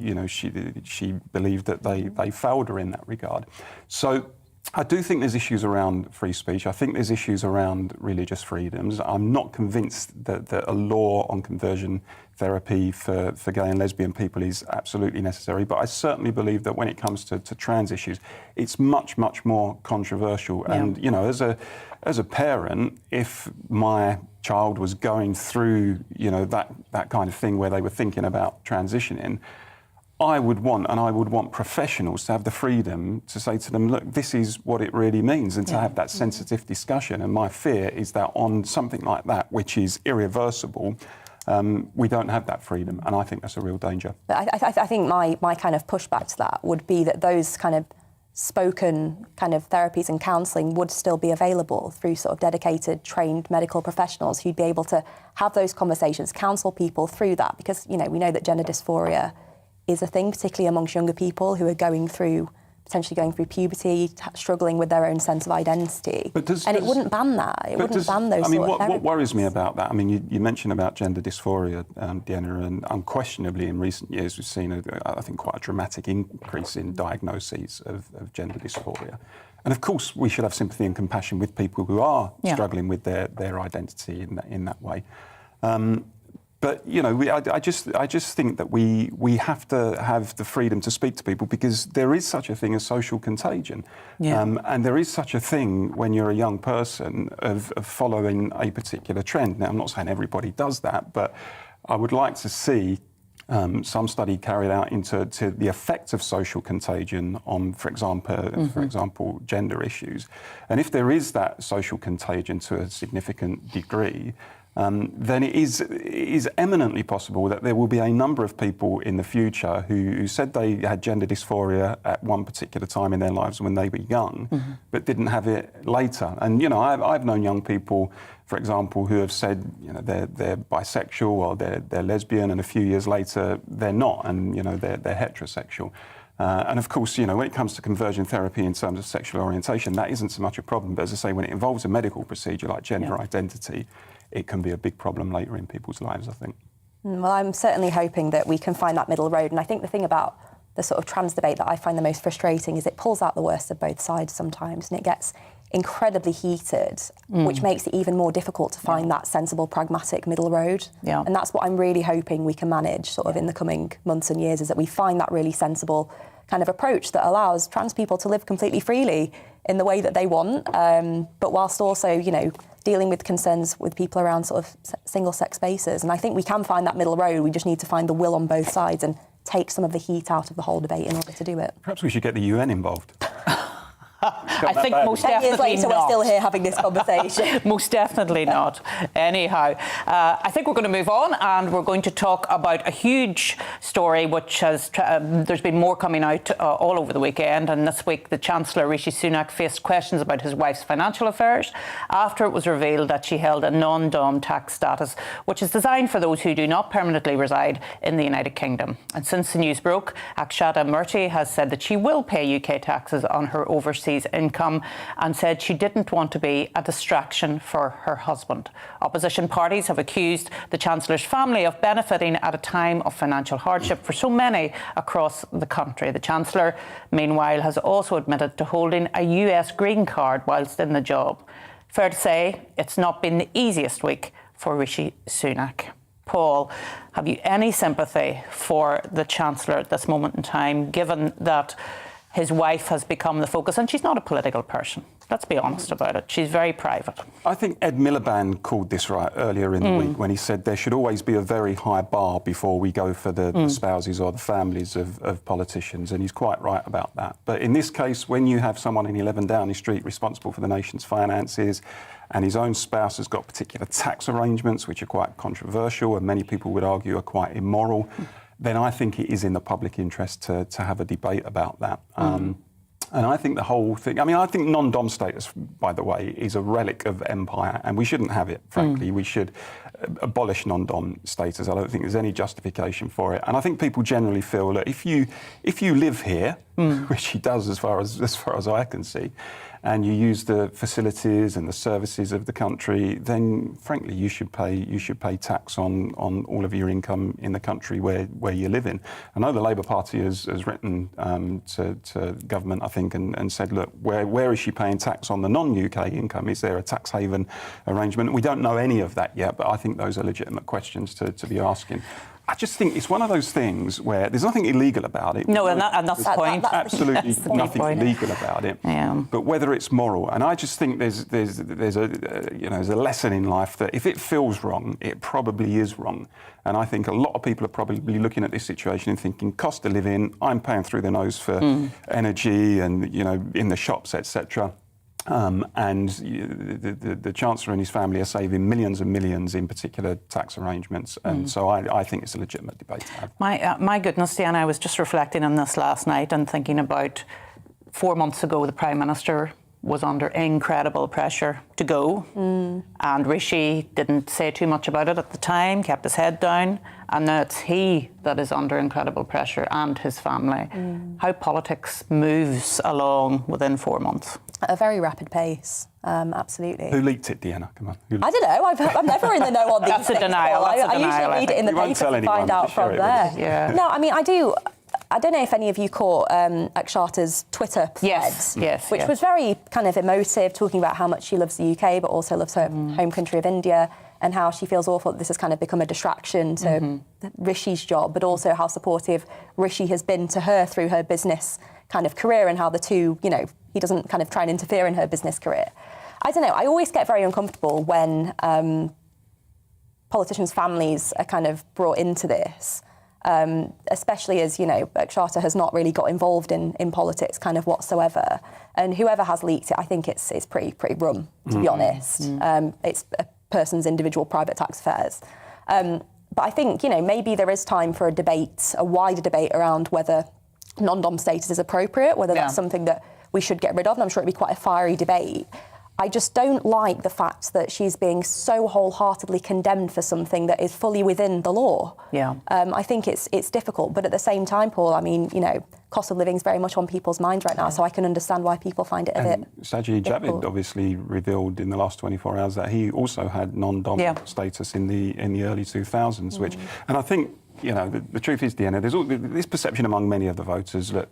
believed that they failed her in that regard. So I do think there's issues around free speech. I think there's issues around religious freedoms. I'm not convinced that a law on conversion therapy for gay and lesbian people is absolutely necessary, but I certainly believe that when it comes to trans issues, it's much, much more controversial. Yeah. And, as a parent, if my child was going through, that kind of thing where they were thinking about transitioning, I would want professionals to have the freedom to say to them, look, this is what it really means, and to have that sensitive discussion. And my fear is that on something like that, which is irreversible, we don't have that freedom, and I think that's a real danger. But I think my kind of pushback to that would be that those kind of spoken kind of therapies and counselling would still be available through sort of dedicated, trained medical professionals who'd be able to have those conversations, counsel people through that, because, we know that gender dysphoria is a thing, particularly amongst younger people who are potentially going through puberty, struggling with their own sense of identity. It wouldn't ban that. It wouldn't ban those sort of therapies. What worries me about that, I mean, you mentioned about gender dysphoria, Deanna, and unquestionably in recent years we've seen, I think, quite a dramatic increase in diagnoses of gender dysphoria. And of course, we should have sympathy and compassion with people who are struggling with their identity in that way. But I just think that we have to have the freedom to speak to people, because there is such a thing as social contagion, and there is such a thing when you're a young person of following a particular trend. Now, I'm not saying everybody does that, but I would like to see some study carried out into the effect of social contagion on, for example, gender issues, and if there is that social contagion to a significant degree, then it is eminently possible that there will be a number of people in the future who said they had gender dysphoria at one particular time in their lives when they were young, but didn't have it later. And, I've known young people, for example, who have said, they're bisexual or they're lesbian, and a few years later they're not, and, they're heterosexual. And of course, when it comes to conversion therapy in terms of sexual orientation, that isn't so much a problem. But as I say, when it involves a medical procedure like gender identity, it can be a big problem later in people's lives, I think. Well, I'm certainly hoping that we can find that middle road. And I think the thing about the sort of trans debate that I find the most frustrating is it pulls out the worst of both sides sometimes, and it gets incredibly heated, which makes it even more difficult to find that sensible, pragmatic middle road. Yeah. And that's what I'm really hoping we can manage sort of in the coming months and years, is that we find that really sensible kind of approach that allows trans people to live completely freely in the way that they want, but whilst also, dealing with concerns with people around sort of single-sex spaces. And I think we can find that middle road. We just need to find the will on both sides and take some of the heat out of the whole debate in order to do it. Perhaps we should get the UN involved. I think most definitely 10 years later, we're still here having this conversation. Most definitely not. Anyhow, I think we're going to move on, and we're going to talk about a huge story which has, there's been more coming out all over the weekend, and this week the Chancellor Rishi Sunak faced questions about his wife's financial affairs after it was revealed that she held a non-dom tax status, which is designed for those who do not permanently reside in the United Kingdom. And since the news broke, Akshata Murthy has said that she will pay UK taxes on her overseas overseas income and said she didn't want to be a distraction for her husband. Opposition parties have accused the Chancellor's family of benefiting at a time of financial hardship for so many across the country. The Chancellor, meanwhile, has also admitted to holding a US green card whilst in the job. Fair to say, it's not been the easiest week for Rishi Sunak. Paul, have you any sympathy for the Chancellor at this moment in time, given that his wife has become the focus? And she's not a political person. Let's be honest about it. She's very private. I think Ed Miliband called this right earlier in the week when he said there should always be a very high bar before we go for the spouses or the families of politicians, and he's quite right about that. But in this case, when you have someone in 11 Downing Street responsible for the nation's finances, and his own spouse has got particular tax arrangements which are quite controversial and many people would argue are quite immoral, then I think it is in the public interest to have a debate about that. And I think the whole thing, I think non-dom status, by the way, is a relic of empire, and we shouldn't have it, frankly. We should abolish non-dom status. I don't think there's any justification for it. And I think people generally feel that if you live here, which he does as far as I can see, and you use the facilities and the services of the country, then frankly you should pay tax on all of your income in the country where you live in. I know the Labour Party has written to government, I think, and said, look, where is she paying tax on the non-UK income? Is there a tax haven arrangement? We don't know any of that yet, but I think those are legitimate questions to be asking. I just think it's one of those things where there's nothing illegal about it. No, and that's the point. Absolutely nothing illegal about it. Yeah. But whether it's moral, and I just think there's a lesson in life that if it feels wrong, it probably is wrong. And I think a lot of people are probably looking at this situation and thinking, cost of living, I'm paying through the nose for energy and in the shops, etc. And the Chancellor and his family are saving millions and millions in particular tax arrangements. And so I think it's a legitimate debate to have. My goodness, Diana, I was just reflecting on this last night and thinking about 4 months ago, the Prime Minister was under incredible pressure to go. And Rishi didn't say too much about it at the time, kept his head down. And now it's he that is under incredible pressure and his family. How politics moves along within 4 months. At a very rapid pace, absolutely. Who leaked it, Deanna? Come on. I don't know. I'm never in the know on these That's things. A denial. I That's a usually denial, read it in the paper and find out from there. Yeah. No, I do. I don't know if any of you caught Akshat's Twitter thread, which was very kind of emotive, talking about how much she loves the UK, but also loves her home country of India, and how she feels awful that this has kind of become a distraction to Rishi's job, but also how supportive Rishi has been to her through her business kind of career, and how the two, he doesn't kind of try and interfere in her business career. I don't know. I always get very uncomfortable when politicians' families are kind of brought into this. Especially as, Akshata has not really got involved in politics kind of whatsoever. And whoever has leaked it, I think it's pretty rum, to be honest. It's a person's individual private tax affairs. But I think, maybe there is time for a wider debate around whether non-dom status is appropriate, whether that's something that we should get rid of. And I'm sure it'd be quite a fiery debate. I just don't like the fact that she's being so wholeheartedly condemned for something that is fully within the law. Yeah. I think it's difficult, but at the same time, Paul, cost of living is very much on people's minds right now, so I can understand why people find it a bit Sajid difficult. Javid obviously revealed in the last 24 hours that he also had non-dom status in the early 2000s, which, and I think, the truth is, Deanna, there's all this perception among many of the voters that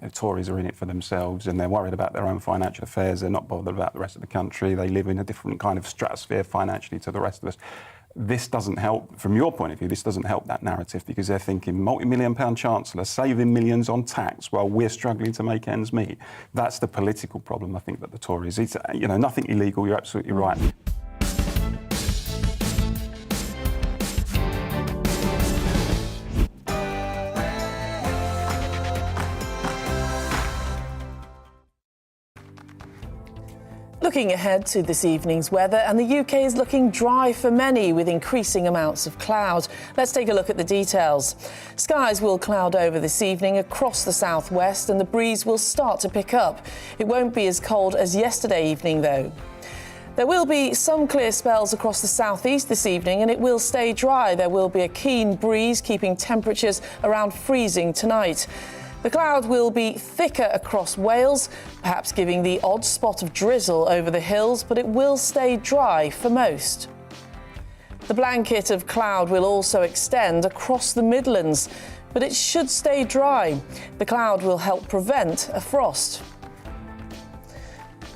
the Tories are in it for themselves and they're worried about their own financial affairs. They're not bothered about the rest of the country. They live in a different kind of stratosphere financially to the rest of us. This doesn't help, from your point of view, this doesn't help that narrative because they're thinking multi-million-pound Chancellor saving millions on tax while we're struggling to make ends meet. That's the political problem, I think, that the Tories. It's, nothing illegal, you're absolutely right. Looking ahead to this evening's weather, and the UK is looking dry for many with increasing amounts of cloud. Let's take a look at the details. Skies will cloud over this evening across the southwest and the breeze will start to pick up. It won't be as cold as yesterday evening though. There will be some clear spells across the southeast this evening and it will stay dry. There will be a keen breeze keeping temperatures around freezing tonight. The cloud will be thicker across Wales, perhaps giving the odd spot of drizzle over the hills, but it will stay dry for most. The blanket of cloud will also extend across the Midlands, but it should stay dry. The cloud will help prevent a frost.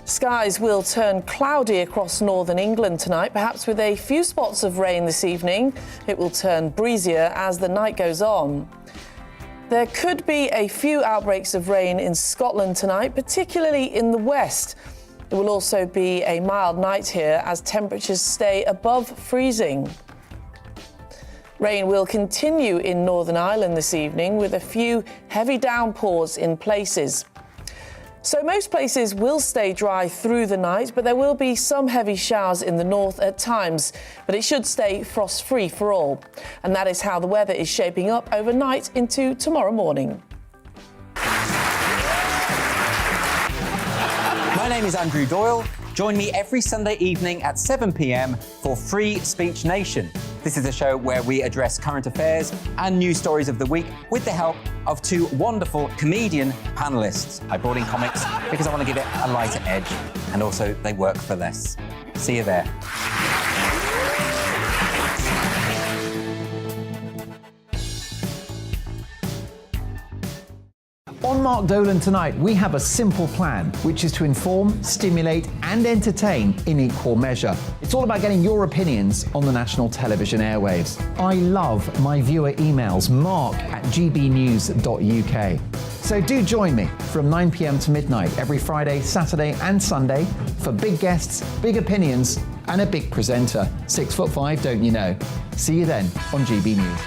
Skies will turn cloudy across northern England tonight, perhaps with a few spots of rain this evening. It will turn breezier as the night goes on. There could be a few outbreaks of rain in Scotland tonight, particularly in the west. It will also be a mild night here as temperatures stay above freezing. Rain will continue in Northern Ireland this evening with a few heavy downpours in places. So most places will stay dry through the night, but there will be some heavy showers in the north at times, but it should stay frost-free for all. And that is how the weather is shaping up overnight into tomorrow morning. My name is Andrew Doyle. Join me every Sunday evening at 7 p.m. for Free Speech Nation. This is a show where we address current affairs and news stories of the week with the help of two wonderful comedian panellists. I brought in comics because I want to give it a lighter edge, and also they work for less. See you there. On Mark Dolan Tonight, we have a simple plan, which is to inform, stimulate and entertain in equal measure. It's all about getting your opinions on the national television airwaves. I love my viewer emails, mark@gbnews.uk. So do join me from 9 p.m. to midnight every Friday, Saturday and Sunday for big guests, big opinions and a big presenter. 6'5", don't you know? See you then on GB News.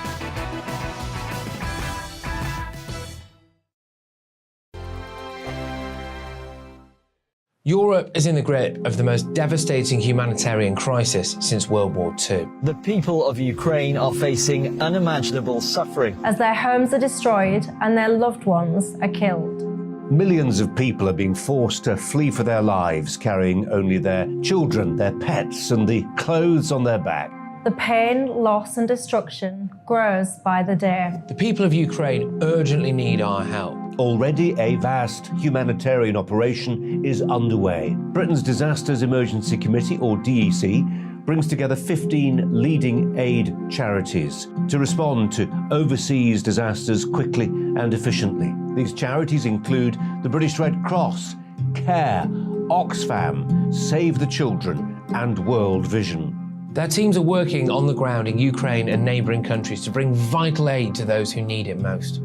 Europe is in the grip of the most devastating humanitarian crisis since World War II. The people of Ukraine are facing unimaginable suffering as their homes are destroyed and their loved ones are killed. Millions of people are being forced to flee for their lives, carrying only their children, their pets, and the clothes on their back. The pain, loss and destruction grows by the day. The people of Ukraine urgently need our help. Already a vast humanitarian operation is underway. Britain's Disasters Emergency Committee, or DEC, brings together 15 leading aid charities to respond to overseas disasters quickly and efficiently. These charities include the British Red Cross, CARE, Oxfam, Save the Children and World Vision. Their teams are working on the ground in Ukraine and neighbouring countries to bring vital aid to those who need it most.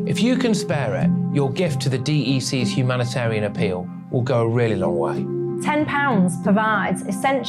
If you can spare it, your gift to the DEC's humanitarian appeal will go a really long way. £10 provides essential